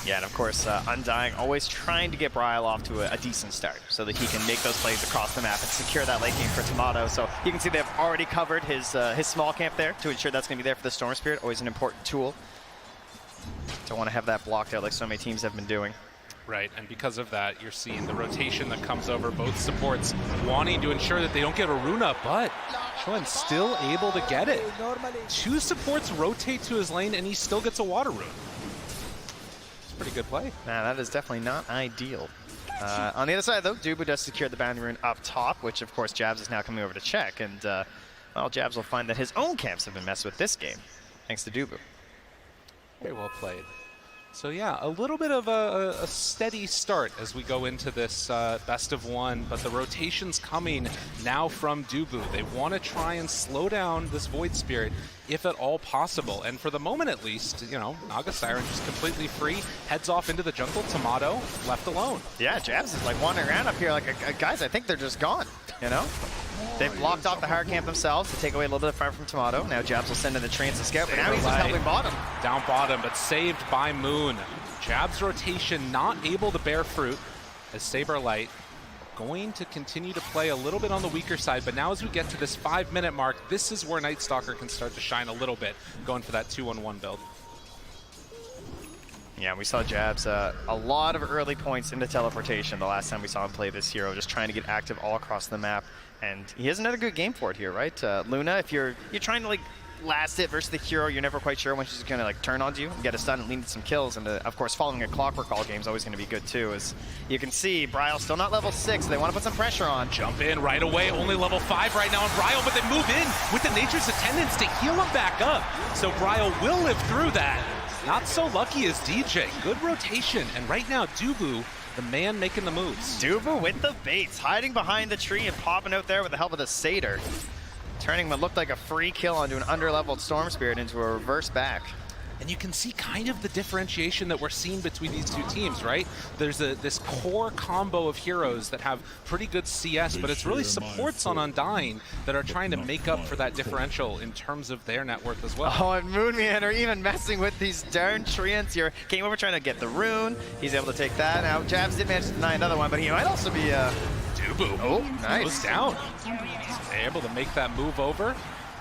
Yeah, and of course, Undying always trying to get Bryle off to a decent start so that he can make those plays across the map and secure that late game for Tomato. So you can see they've already covered his small camp there to ensure that's going to be there for the Storm Spirit. Always an important tool. Don't want to have that blocked out like so many teams have been doing. Right, and because of that, you're seeing the rotation that comes over, both supports wanting to ensure that they don't get a rune up, but Chuan's still able to get it. 2 supports rotate to his lane, and he still gets a water rune. It's a pretty good play. Nah, that is definitely not ideal. On the other side, though, Dubu does secure the bounty rune up top, which, of course, Jabs is now coming over to check, and well, Jabs will find that his own camps have been messed with this game, thanks to Dubu. Very well played. So yeah, a little bit of a steady start as we go into this best of one, but the rotation's coming now from Dubu. They want to try and slow down this Void Spirit if at all possible. And for the moment at least, you know, Naga Siren just completely free, heads off into the jungle, Tomato left alone. Yeah, Jabs is like wandering around up here like, guys, I think they're just gone, you know? They've blocked off the hard camp themselves to take away a little bit of fire from Tomato. Now Jabs will send in the Transit Scout, but now he's just helping bottom. Down bottom, but saved by Moon. Jabs rotation not able to bear fruit as Saberlight going to continue to play a little bit on the weaker side, but now as we get to this 5-minute mark, this is where Night Stalker can start to shine a little bit, going for that 2-1-1 build. Yeah, we saw Jabs a lot of early points into teleportation the last time we saw him play this hero, just trying to get active all across the map. And he has another good game for it here, right? Luna, if you're trying to like last hit versus the hero, you're never quite sure when she's gonna like turn onto you and get a stun and lead to some kills. And of course, following a clockwork all game is always gonna be good too. As you can see, Bryle still not level 6. So they want to put some pressure on. Jump in right away, only level 5 right now on Bryle, but they move in with the Nature's Attendants to heal him back up. So Bryle will live through that. Not so lucky as DJ. Good rotation, and right now Dubu, the man making the moves. Dubu with the baits, hiding behind the tree and popping out there with the help of the Satyr. Turning what looked like a free kill onto an underleveled Storm Spirit into a reverse back. And you can see kind of the differentiation that we're seeing between these two teams, right? There's this core combo of heroes that have pretty good CS, but it's really supports on Undying that are trying to make up for that differential in terms of their net worth as well. Oh, and Moonman are even messing with these darn treants here. Came over trying to get the rune. He's able to take that. Now, Jabs did manage to deny another one, but he might also be Dubu. Oh, nice. Goes down. They're able to make that move over.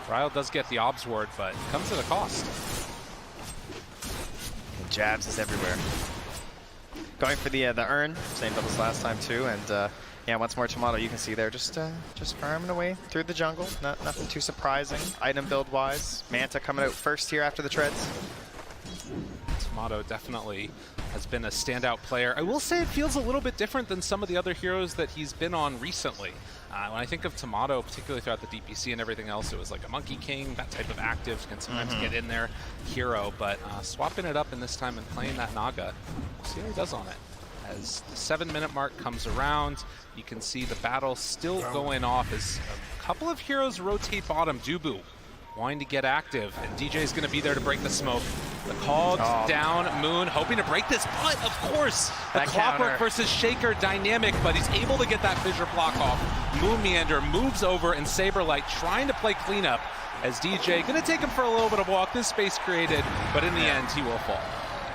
Bryle does get the obs ward, but it comes at a cost. Jabs is everywhere. Going for the urn, same doubles last time too, and yeah, once more Tomato, you can see there, just farming away through the jungle. Nothing too surprising, item build wise. Manta coming out first here after the treads. Tomato definitely has been a standout player. I will say it feels a little bit different than some of the other heroes that he's been on recently. When I think of Tomato, particularly throughout the DPC and everything else, it was like a Monkey King, that type of active can sometimes get in there hero, but swapping it up in this time and playing that Naga, we'll see how he does on it. As the 7-minute mark comes around, you can see the battle still going off as a couple of heroes rotate bottom. Dubu wanting to get active, and DJ's going to be there to break the smoke. The Cogs down, Moon hoping to break this, but of course, the Clockwork versus Shaker dynamic, but he's able to get that fissure block off. Moon Meander moves over, and Saberlight trying to play cleanup as DJ going to take him for a little bit of walk. This space created, but in the end, he will fall.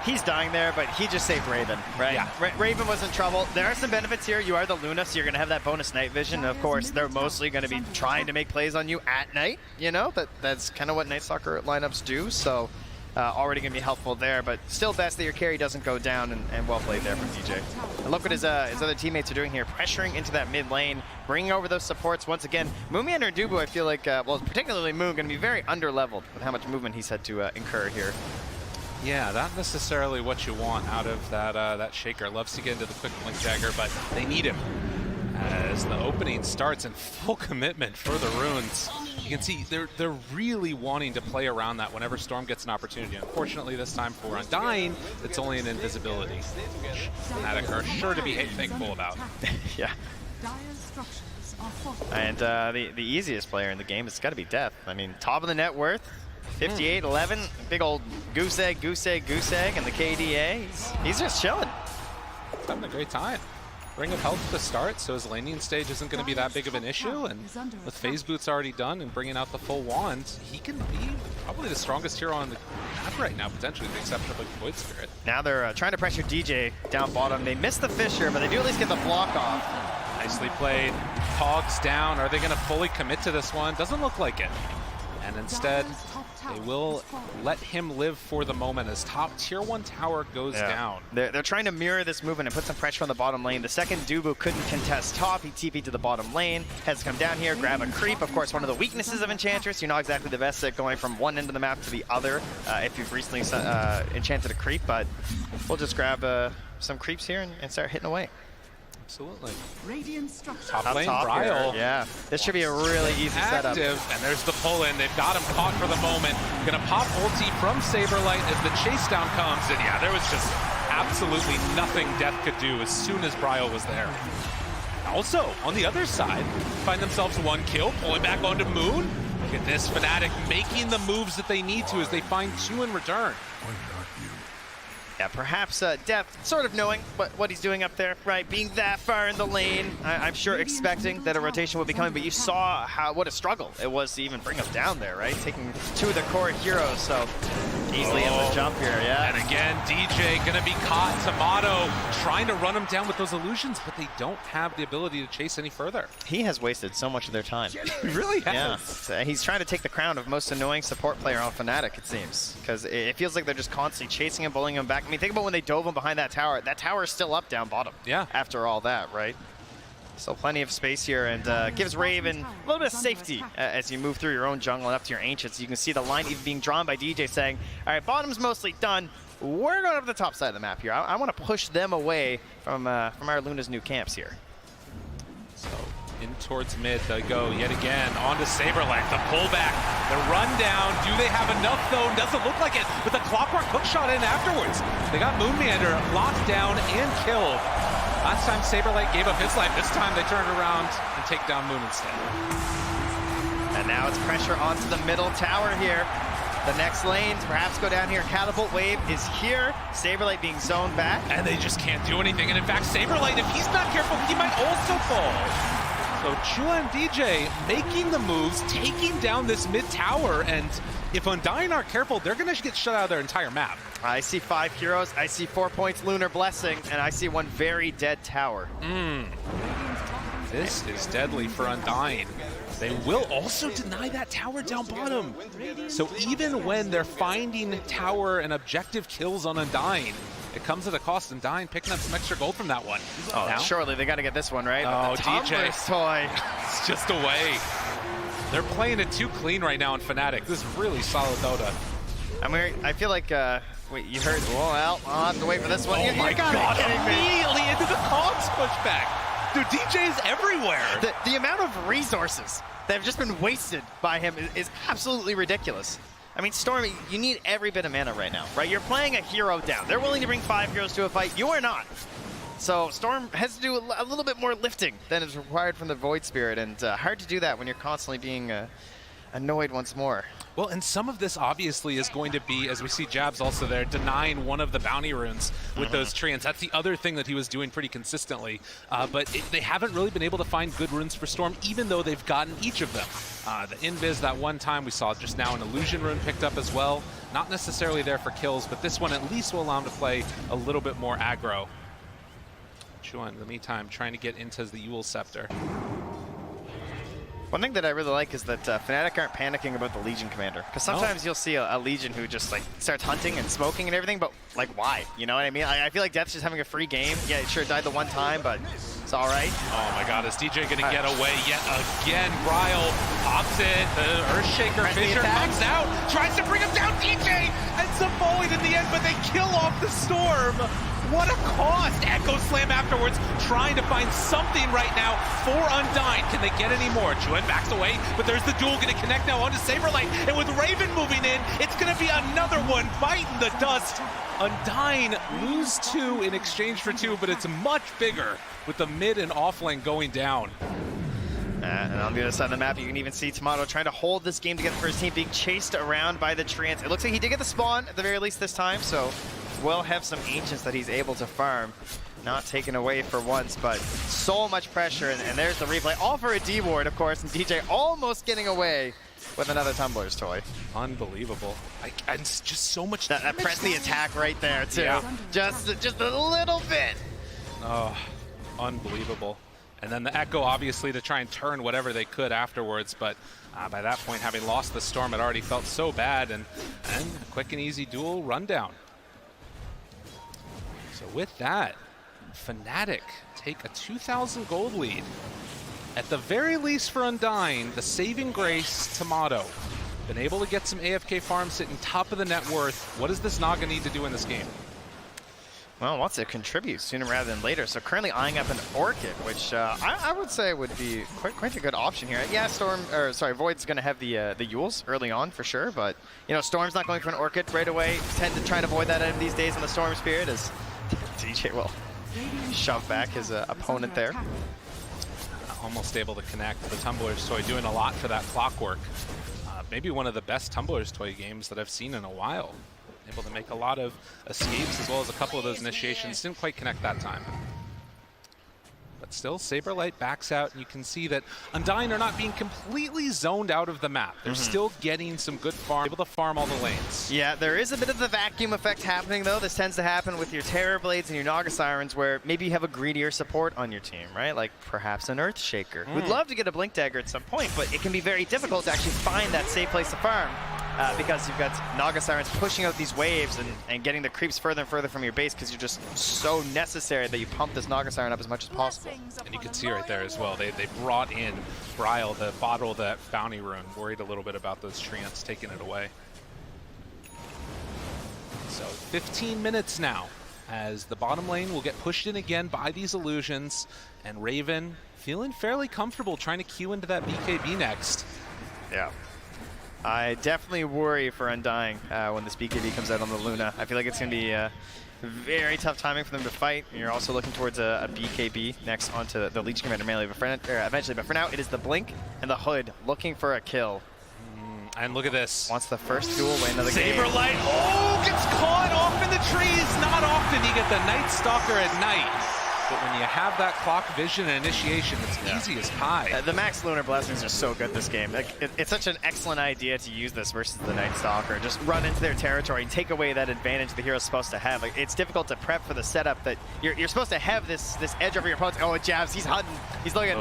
He's dying there, but he just saved Raven, right? Yeah. Raven was in trouble. There are some benefits here. You are the Luna, so you're going to have that bonus night vision. Of course, they're mostly going to be trying to make plays on you at night, you know? That's kind of what Night Stalker lineups do, so already going to be helpful there, but still best that your carry doesn't go down, and well played there from DJ. And look what his other teammates are doing here, pressuring into that mid lane, bringing over those supports once again. Moonman and Dubu, I feel like, well, particularly Moon, going to be very under-leveled with how much movement he's had to incur here. Yeah, not necessarily what you want out of that Shaker. Loves to get into the quick blink dagger, but they need him. As the opening starts in full commitment for the runes, you can see they're really wanting to play around that whenever Storm gets an opportunity. Unfortunately, this time for Undying, it's only an invisibility, which FNATIC are sure to be thankful about. Yeah. And the easiest player in the game has got to be Death. I mean, top of the net worth. 58-11, big old goose egg, and the KDA. He's just chilling. He's having a great time. Ring of Health at the start, so his laning stage isn't going to be that big of an issue. And with Phase Boots already done and bringing out the full wand, he can be probably the strongest hero on the map right now, potentially, with the exception of like Void Spirit. Now they're trying to pressure DJ down bottom. They missed the Fissure, but they do at least get the block off. Nicely played. Cogs down. Are they going to fully commit to this one? Doesn't look like it. And instead, they will let him live for the moment as top tier 1 tower goes down. They're trying to mirror this movement and put some pressure on the bottom lane. The second Dubu couldn't contest top, he TP'd to the bottom lane. Has to come down here, grab a creep. Of course, one of the weaknesses of Enchantress, you're not exactly the best at going from one end of the map to the other if you've recently enchanted a creep, but we'll just grab some creeps here and start hitting away. Absolutely. Top lane, here. Bryle. Yeah, this should be a really easy setup. Active, and there's the pull-in. They've got him caught for the moment. Gonna pop ulti from Saberlight as the chase down comes, and yeah, there was just absolutely nothing Death could do as soon as Bryle was there. Also, on the other side, find themselves 1 kill, pulling back onto Moon. Look at this, FNATIC making the moves that they need to as they find 2 in return. Yeah, perhaps Death sort of knowing what he's doing up there, right? Being that far in the lane, I'm sure expecting that a rotation would be coming, but you saw what a struggle it was to even bring him down there, right? Taking 2 of the core heroes, so easily able to jump here, yeah. And again, DJ gonna be caught. Tomato trying to run him down with those illusions, but they don't have the ability to chase any further. He has wasted so much of their time. He really has. Yeah, he's trying to take the crown of most annoying support player on FNATIC, it seems, because it feels like they're just constantly chasing him, bullying him back. I mean, think about when they dove him behind that tower. That tower is still up down bottom. Yeah. After all that, right? So plenty of space here, and gives Raven a little bit of safety as you move through your own jungle and up to your Ancients. You can see the line even being drawn by DJ saying, all right, bottom's mostly done. We're going up the top side of the map here. I want to push them away from our Luna's new camps here. So in towards mid they go yet again. Onto Saberlight, the pullback, the rundown. Do they have enough though? Doesn't look like it, with a clockwork hook shot in afterwards. They got Moonmeander locked down and killed. Last time Saberlight gave up his life, this time they turned around and take down Moon instead. And now it's pressure onto the middle tower here. The next lanes perhaps go down here. Catapult wave is here. Saberlight being zoned back. And they just can't do anything. And in fact, Saberlight, if he's not careful, he might also fall. So Chua and DJ making the moves, taking down this mid tower, and if Undying aren't careful, they're gonna get shut out of their entire map. I see 5 heroes, I see 4 points Lunar Blessing, and I see 1 very dead tower. This is deadly for Undying. They will also deny that tower down bottom. So even when they're finding tower and objective kills on Undying, it comes at a cost. Undying picking up some extra gold from that one. Oh, surely they got to get this one, right? Oh, the DJ. toy. It's just away. They're playing it too clean right now in FNATIC. This is really solid Dota. I mean, I feel like, wait, you heard, well, I'll have to wait for this one. Oh my God, immediately into the cogs pushback. Dude, DJ is everywhere. The amount of resources that have just been wasted by him is absolutely ridiculous. I mean, Stormy, you need every bit of mana right now, right? You're playing a hero down. They're willing to bring 5 heroes to a fight. You are not. So Storm has to do a little bit more lifting than is required from the Void Spirit, and hard to do that when you're constantly being annoyed once more. Well, and some of this obviously is going to be, as we see Jabs also there, denying one of the bounty runes with those treants. That's the other thing that he was doing pretty consistently. But they haven't really been able to find good runes for Storm, even though they've gotten each of them. The Invis that one time, we saw just now an Illusion rune picked up as well. Not necessarily there for kills, but this one at least will allow him to play a little bit more aggro. Chuan, in the meantime, trying to get into the Yule Scepter. One thing that I really like is that FNATIC aren't panicking about the Legion commander. Because sometimes you'll see a Legion who just like starts hunting and smoking and everything, but like why? You know what I mean? I feel like Death's just having a free game. Yeah, it sure died the one time, but it's all right. Oh my God, is DJ gonna get away yet again? Bryle pops it, the Earthshaker Fisher comes out, tries to bring him down, DJ ends up falling in the end, but they kill off the Storm. What a cost! Echo Slam afterwards, trying to find something right now for Undying. Can they get any more? Chuan backs away, but there's the duel going to connect now onto Saberlight. And with Raven moving in, it's going to be another one biting the dust. Undying lose 2 in exchange for 2, but it's much bigger with the mid and off lane going down. And on the other side of the map, you can even see Tomato trying to hold this game together for his team, being chased around by the treants. It looks like he did get the spawn at the very least this time, so will have some Ancients that he's able to farm. Not taken away for once, but so much pressure, and there's the replay. All for a D-ward, of course, and DJ almost getting away with another Tumbler's toy. Unbelievable. And just so much that pressed the attack right there, too. Yeah. Just a little bit. Oh, unbelievable. And then the Echo, obviously, to try and turn whatever they could afterwards, but by that point, having lost the Storm, it already felt so bad, and a quick and easy duel rundown. So with that, FNATIC take a 2,000 gold lead. At the very least for Undying, the saving grace, Tomato. Been able to get some AFK farms sitting top of the net worth. What does this Naga need to do in this game? Well, wants to contribute sooner rather than later. So currently eyeing up an Orchid, which I would say would be quite a good option here. Yeah, Void's going to have the Yules early on for sure, but you know, Storm's not going for an Orchid right away. Tend to try and avoid that these days on the Storm Spirit, as DJ will shove back his opponent there. Almost able to connect. The Tumblr's Toy doing a lot for that clockwork. Maybe one of the best Tumblr's Toy games that I've seen in a while. Able to make a lot of escapes as well as a couple of those initiations. Didn't quite connect that time. But still, Saberlight backs out, and you can see that Undying are not being completely zoned out of the map. They're still getting some good farm, able to farm all the lanes. Yeah, there is a bit of the vacuum effect happening, though. This tends to happen with your Terror Blades and your Naga Sirens, where maybe you have a greedier support on your team, right? Like perhaps an Earthshaker. We'd love to get a Blink Dagger at some point, but it can be very difficult to actually find that safe place to farm. Because you've got Naga Sirens pushing out these waves and getting the creeps further and further from your base, because you're just so necessary that you pump this Naga Siren up as much as possible. And you can see right there as well, they brought in Bryle to bottle that bounty rune, worried a little bit about those treants taking it away. So 15 minutes now, as the bottom lane will get pushed in again by these illusions, and Raven feeling fairly comfortable trying to queue into that BKB next. Yeah. I definitely worry for Undying when this BKB comes out on the Luna. I feel like it's going to be very tough timing for them to fight. And you're also looking towards a BKB next onto the Leech Commander melee eventually. But for now, it is the Blink and the Hood looking for a kill. And look at this. Wants the first duel win of the game. Saberlight, oh, gets caught off in the trees. Not often you get the Night Stalker at night. But when you have that clock vision and initiation, it's easy as pie. The Max Lunar Blessings are so good this game. Like, it's such an excellent idea to use this versus the Night Stalker. Just run into their territory and take away that advantage the hero's supposed to have. Like, it's difficult to prep for the setup that you're supposed to have this edge over your opponent. Oh, it jabs. He's hunting. He's looking.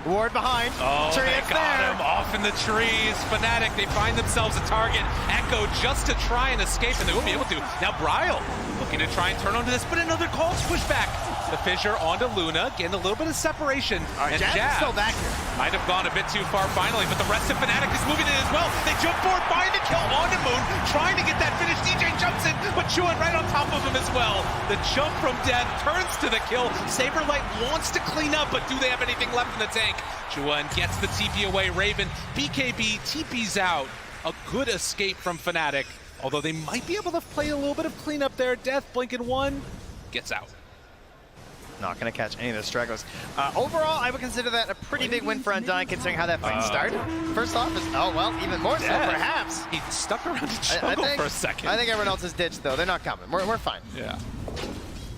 Ward behind. Oh, they got him off in the trees. FNATIC, they find themselves a target. Echo just to try and escape, and they won't be able to. Now Bryle looking to try and turn onto this, but another call push back. The Fissure onto Luna, getting a little bit of separation. And Jab is still back here. Might have gone a bit too far finally, but the rest of FNATIC is moving in as well. They jump forward, find the kill onto Moon, trying to get that finish. DJ jumps in, but Chuan right on top of him as well. The jump from Death turns to the kill. Saberlight wants to clean up, but do they have anything left in the tank? Chuan gets the TP away. Raven, BKB, TP's out. A good escape from FNATIC, although they might be able to play a little bit of cleanup there. Death, blinking one, gets out. Not going to catch any of the stragglers. Overall, I would consider that a pretty big win for Undying, considering how that fight started. First off, even more so, perhaps. He stuck around to juggle for a second. I think everyone else is ditched, though. They're not coming. We're fine. Yeah.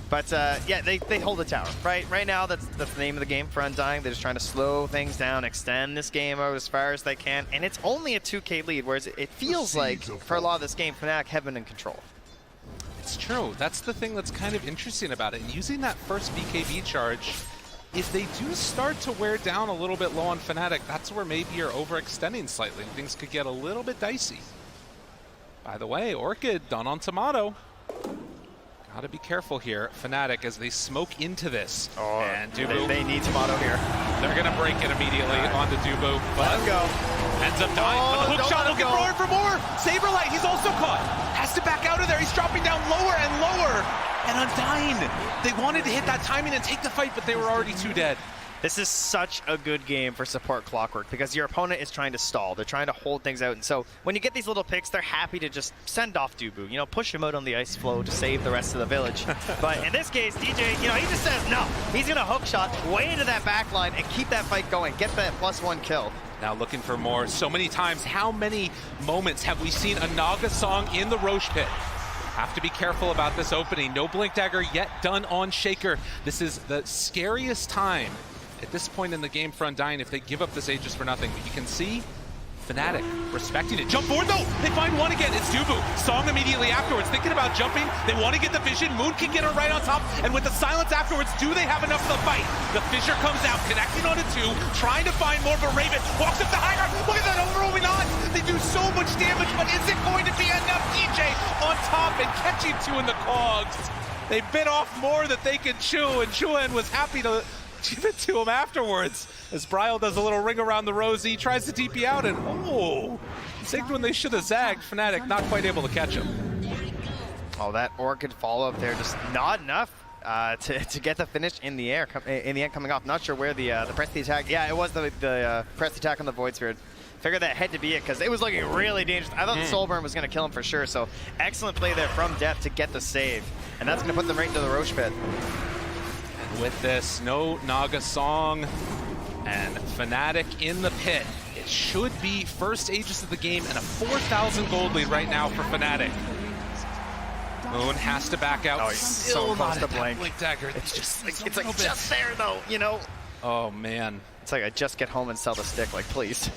But, yeah, they hold the tower, right? Right now, that's the name of the game for Undying. They're just trying to slow things down, extend this game out as far as they can. And it's only a 2K lead, whereas it feels like, for a lot of this game, FNATIC have been in control. It's true. That's the thing that's kind of interesting about it. And using that first BKB charge, if they do start to wear down a little bit low on FNATIC, that's where maybe you're overextending slightly and things could get a little bit dicey. By the way, Orchid done on Tomato. Gotta be careful here, FNATIC, as they smoke into this. Oh, and Dubu, they need Tomato here. They're gonna break it immediately onto Dubu. Let him go. Ends up dying, but the hook shot looking forward for more. Saberlight, he's also caught. Has to back out of there. He's dropping down lower and lower. And Undying, they wanted to hit that timing and take the fight, but they were already too dead. This is such a good game for support Clockwork because your opponent is trying to stall. They're trying to hold things out. And so when you get these little picks, they're happy to just send off Dubu, you know, push him out on the ice flow to save the rest of the village. But in this case, DJ, you know, he just says no. He's going to hook shot way into that back line and keep that fight going. Get that +1 kill. Now looking for more. So many times, how many moments have we seen a Naga song in the Roche pit? Have to be careful about this opening. No Blink Dagger yet done on Shaker. This is the scariest time at this point in the game for Undying if they give up this Aegis for nothing. But you can see FNATIC respecting it. Jump forward though! They find one again. It's Dubu. Song immediately afterwards. Thinking about jumping. They want to get the vision. Moon can get her right on top. And with the silence afterwards, do they have enough for the fight? The Fissure comes out, connecting onto two, trying to find more, but Raven walks up the high ground. Look at that overwhelming on. They do so much damage, but is it going to be enough? DJ on top and catching two in the cogs. They bit off more that they could chew, and Chuan was happy to give it to him afterwards. As Bryle does a little ring around the rosy, tries to TP out, and zigged when they should have zagged. FNATIC not quite able to catch him. Oh, that Orchid follow-up there, just not enough to get the finish in the air. In the end, coming off. Not sure where the press the attack. Yeah, it was the press the attack on the Void Spirit. Figured that had to be it because it was looking really dangerous. I thought the Soul Burn was going to kill him for sure. So excellent play there from Death to get the save, and that's going to put them right into the Roche pit. And with this, no Naga Song and FNATIC in the pit. It should be first Aegis of the game and a 4,000 gold lead right now for FNATIC. Moon has to back out. Oh, he's so close to Blink. Blink dagger. It's just like just there though, you know. Oh man. It's like I just get home and sell the stick, like please.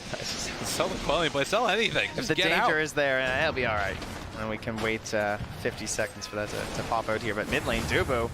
Sell the quelling, but sell anything. If Just the get danger out. is there, and it'll be all right. And we can wait 50 seconds for that to pop out here. But mid lane, Dubu.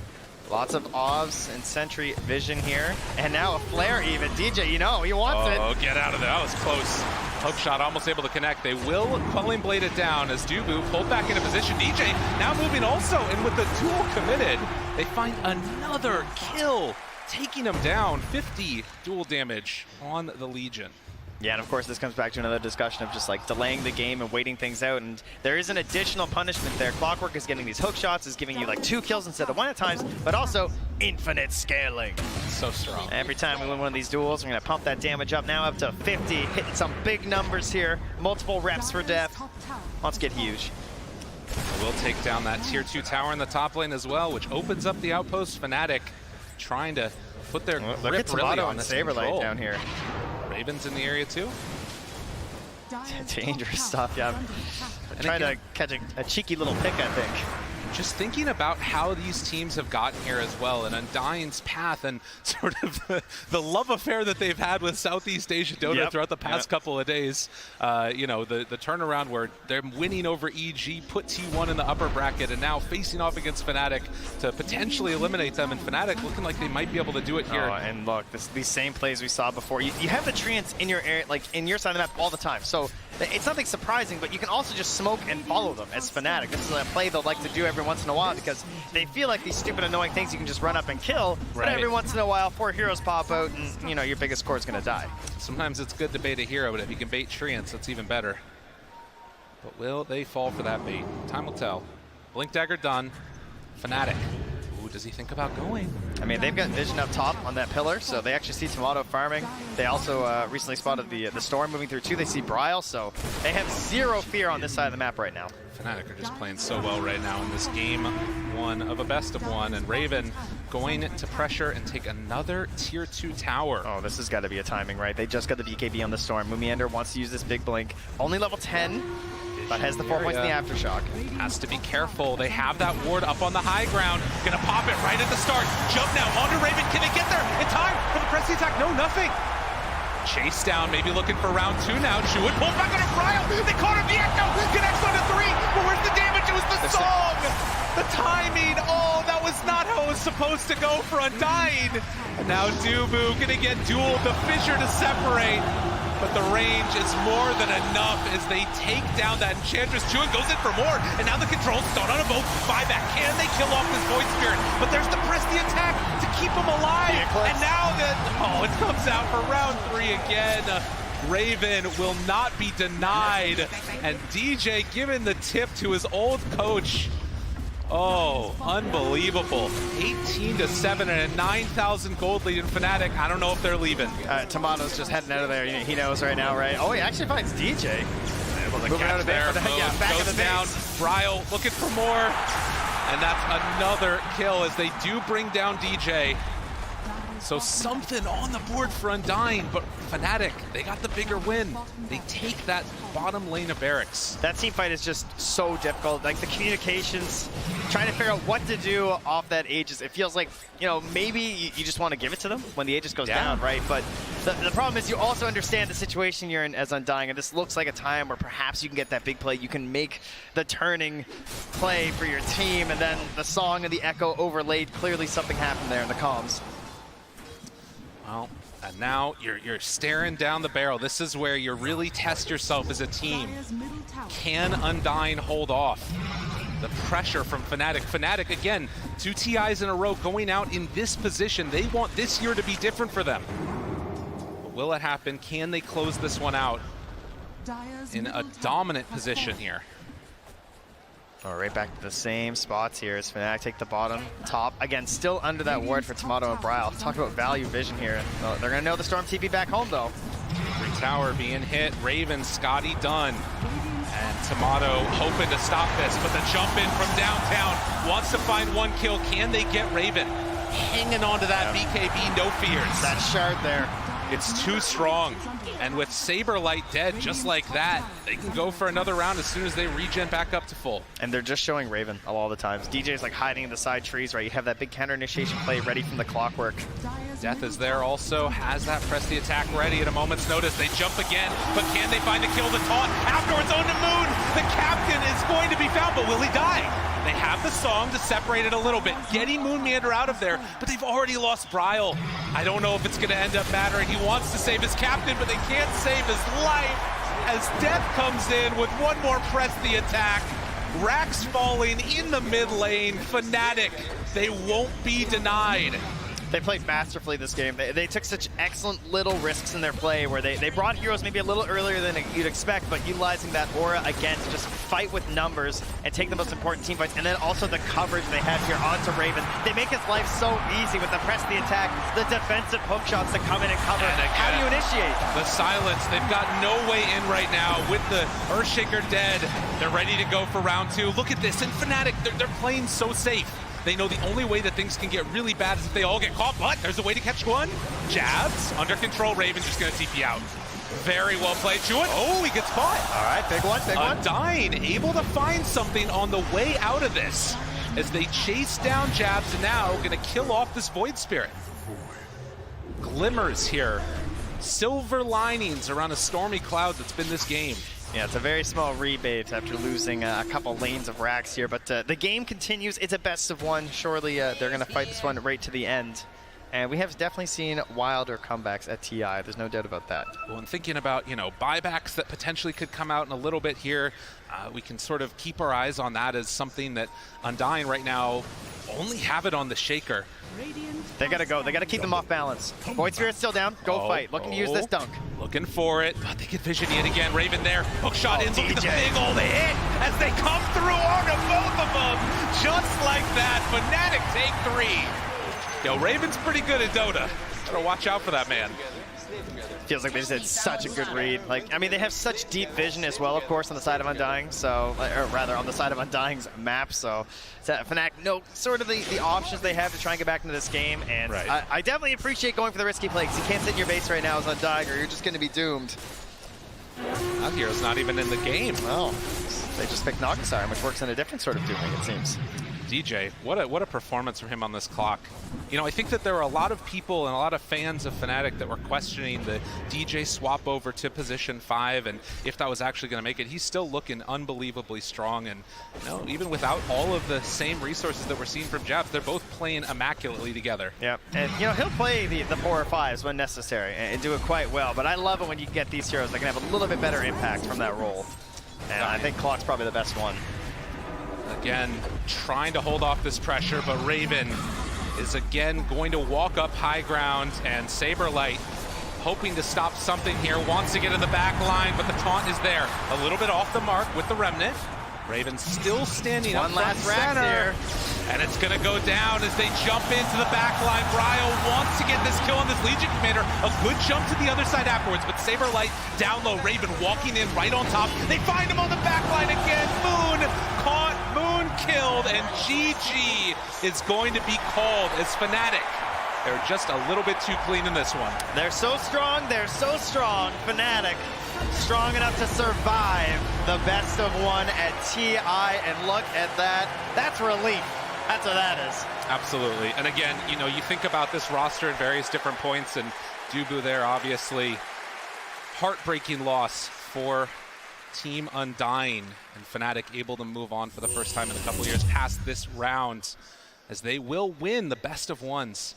Lots of Ovs and Sentry vision here. And now a flare even. DJ, you know, he wants it. Oh, get out of there. That was close. Hook shot almost able to connect. They will Quelling Blade it down as Dubu pulled back into position. DJ now moving also, and with the duel committed, they find another kill, taking him down. 50 duel damage on the Legion. Yeah, and of course this comes back to another discussion of just like delaying the game and waiting things out, and there is an additional punishment there. Clockwork is getting these hook shots, is giving you like 2 kills instead of 1 at times, but also infinite scaling. So strong. Every time we win one of these duels, we're gonna pump that damage up now up to 50, hitting some big numbers here. Multiple reps for Death. Let's get huge. We'll take down that tier 2 tower in the top lane as well, which opens up the outpost. FNATIC trying to put their Look grip at really Tomato on and this Saberlight control. down here. Ravens in the area too. Dangerous stuff, yeah. Trying to catch a cheeky little pick, I think. Just thinking about how these teams have gotten here as well, and Undying's path and sort of the love affair that they've had with Southeast Asia Dota throughout the past couple of days. You know, the turnaround where they're winning over EG, put T1 in the upper bracket, and now facing off against FNATIC to potentially eliminate them, and FNATIC looking like they might be able to do it here. Oh, and look, these same plays we saw before. You have the treants in your area, like in your side of the map all the time. So it's nothing surprising, but you can also just smoke and follow them as FNATIC. This is a play they'll like to do every once in a while because they feel like these stupid annoying things you can just run up and kill, but every once in a while 4 heroes pop out and you know your biggest core is going to die. Sometimes it's good to bait a hero, but if you can bait treants, that's even better. But will they fall for that bait? Time will tell. Blink dagger done. FNATIC. Ooh, does he think about going? I mean, they've got vision up top on that pillar, so they actually see some auto farming. They also recently spotted the storm moving through too. They see Bryle, so they have zero fear on this side of the map right now. FNATIC are just playing so well right now in this game 1 of a best of 1, and Raven going to pressure and take another tier 2 tower. Oh, this has got to be a timing, right? They just got the BKB on the storm. Mumiender wants to use this big blink. Only level 10. But has the 4 points in the aftershock. Has to be careful. They have that ward up on the high ground. Gonna pop it right at the start. Jump now onto Raven. Can they get there in time for the press the attack? No, nothing. Chase down, maybe looking for round 2 now. Jewett pulls back on a Bryle. They caught him. The echo connects onto 3. But where's the damage? It was the song. The timing. Oh, that was not how it was supposed to go for Undying. And now Dubu gonna get dueled. The Fissure to separate. But the range is more than enough as they take down that Enchantress. Jewett goes in for more, and now the control's done on a boat. Buyback. Can they kill off this Void Spirit? But there's the press the attack to keep him alive. And now it comes out for round 3 again. Raven will not be denied. And DJ giving the tip to his old coach. Oh, unbelievable. 18-7 and a 9,000 gold lead in FNATIC. I don't know if they're leaving. Tomato's just heading out of there. He knows right now, right? Oh, he actually finds DJ. Able to catch there. Yeah, back goes in the down. Bryle looking for more. And that's another kill as they do bring down DJ. So something on the board for Undying, but FNATIC, they got the bigger win. They take that bottom lane of barracks. That team fight is just so difficult. Like the communications, trying to figure out what to do off that Aegis. It feels like, you know, maybe you just want to give it to them when the Aegis goes down, right? But the problem is you also understand the situation you're in as Undying, and this looks like a time where perhaps you can get that big play. You can make the turning play for your team, and then the song and the echo overlaid. Clearly something happened there in the comms. Well, and now you're staring down the barrel. This is where you really test yourself as a team. Can Undying hold off the pressure from FNATIC? FNATIC, again, 2 TIs in a row going out in this position. They want this year to be different for them. But will it happen? Can they close this one out in a dominant position here? Oh, right back to the same spots here as FNATIC take the bottom, top. Again, still under that ward for Tomato and Bryle. Talk about value vision here. Oh, they're going to know the Storm TP back home, though. Free tower being hit. Raven, Scotty done. And Tomato hoping to stop this, but the jump in from downtown wants to find 1 kill. Can they get Raven? Hanging on to that BKB, no fears. That shard there. It's too strong. And with Saberlight dead just like that, they can go for another round as soon as they regen back up to full. And they're just showing Raven a lot of the times. DJ's like hiding in the side trees, right? You have that big counter initiation play ready from the clockwork. Death is there also, has that press the attack ready at a moment's notice. They jump again, but can they find the kill? The taunt afterwards on the Moon. The captain is going to be found, but will he die? They have the song to separate it a little bit, getting Moon Meander out of there, but they've already lost Bryle. I don't know if it's going to end up mattering. He wants to save his captain, but they can't save his life as Death comes in with one more press the attack. Rax falling in the mid lane. FNATIC, they won't be denied. They played masterfully this game. They took such excellent little risks in their play where they brought heroes maybe a little earlier than you'd expect, but utilizing that aura again to just fight with numbers and take the most important team fights, and then also the coverage they have here onto Raven. They make his life so easy with the press the attack, the defensive hook shots that come in and cover. And again, how do you initiate? The silence. They've got no way in right now with the Earthshaker dead. They're ready to go for round 2. Look at this. And FNATIC, they're playing so safe. They know the only way that things can get really bad is if they all get caught, but there's a way to catch one. Jabs, under control, Raven's just gonna TP out. Very well played, Jewett. Oh, he gets caught. All right, big one, big one. Undying, able to find something on the way out of this as they chase down Jabs, and now gonna kill off this Void Spirit. Glimmers here. Silver linings around a stormy cloud that's been this game. Yeah, it's a very small rebate after losing a couple lanes of Rax here, but the game continues. It's a best of 1. Surely they're going to fight this one right to the end. And we have definitely seen wilder comebacks at TI. There's no doubt about that. Well, and thinking about, buybacks that potentially could come out in a little bit here, we can sort of keep our eyes on that as something that Undying right now only have it on the Shaker. They got to go. They got to keep them off balance. Void Spirit's still down. Go fight. Looking to use this dunk. Looking for it, but they get vision yet again. Raven there. Hook shot in. Look at the big old hit as they come through onto both of them. Just like that. FNATIC take 3. Yo, Raven's pretty good at Dota. Better watch out for that man. Feels like they just had such a good read. They have such deep vision as well, of course, on the side of Undying, or rather on the side of Undying's map, so FNATIC know sort of the options they have to try and get back into this game, and right. I definitely appreciate going for the risky play, because you can't sit in your base right now as Undying, or you're just going to be doomed. That hero's not even in the game. No, they just picked Nagasar, which works in a different sort of dooming, it seems. DJ, what a performance from him on this clock. I think that there were a lot of people and a lot of fans of FNATIC that were questioning the DJ swap over to position 5 and if that was actually going to make it. He's still looking unbelievably strong, and even without all of the same resources that we're seeing from Jabs, they're both playing immaculately together. Yeah, and he'll play the 4 or 5s when necessary and do it quite well, but I love it when you get these heroes that can have a little bit better impact from that role, and I think Clock's probably the best one. Again, trying to hold off this pressure, but Raven is again going to walk up high ground, and Saberlight hoping to stop something here, wants to get in the back line, but the taunt is there. A little bit off the mark with the Remnant. Raven still standing up front center, and it's going to go down as they jump into the back line. Bryle wants to get this kill on this Legion Commander. A good jump to the other side afterwards, but Saberlight down low. Raven walking in right on top. They find him on the back line again. Moon caught, Moon killed, and GG is going to be called as FNATIC. They're just a little bit too clean in this one. They're so strong, FNATIC. Strong enough to survive the best of 1 at TI, and look at that. That's relief. That's what that is. Absolutely. And again, you think about this roster at various different points, and Dubu there, obviously. Heartbreaking loss for Team Undying, and FNATIC able to move on for the first time in a couple years past this round, as they will win the best of 1s.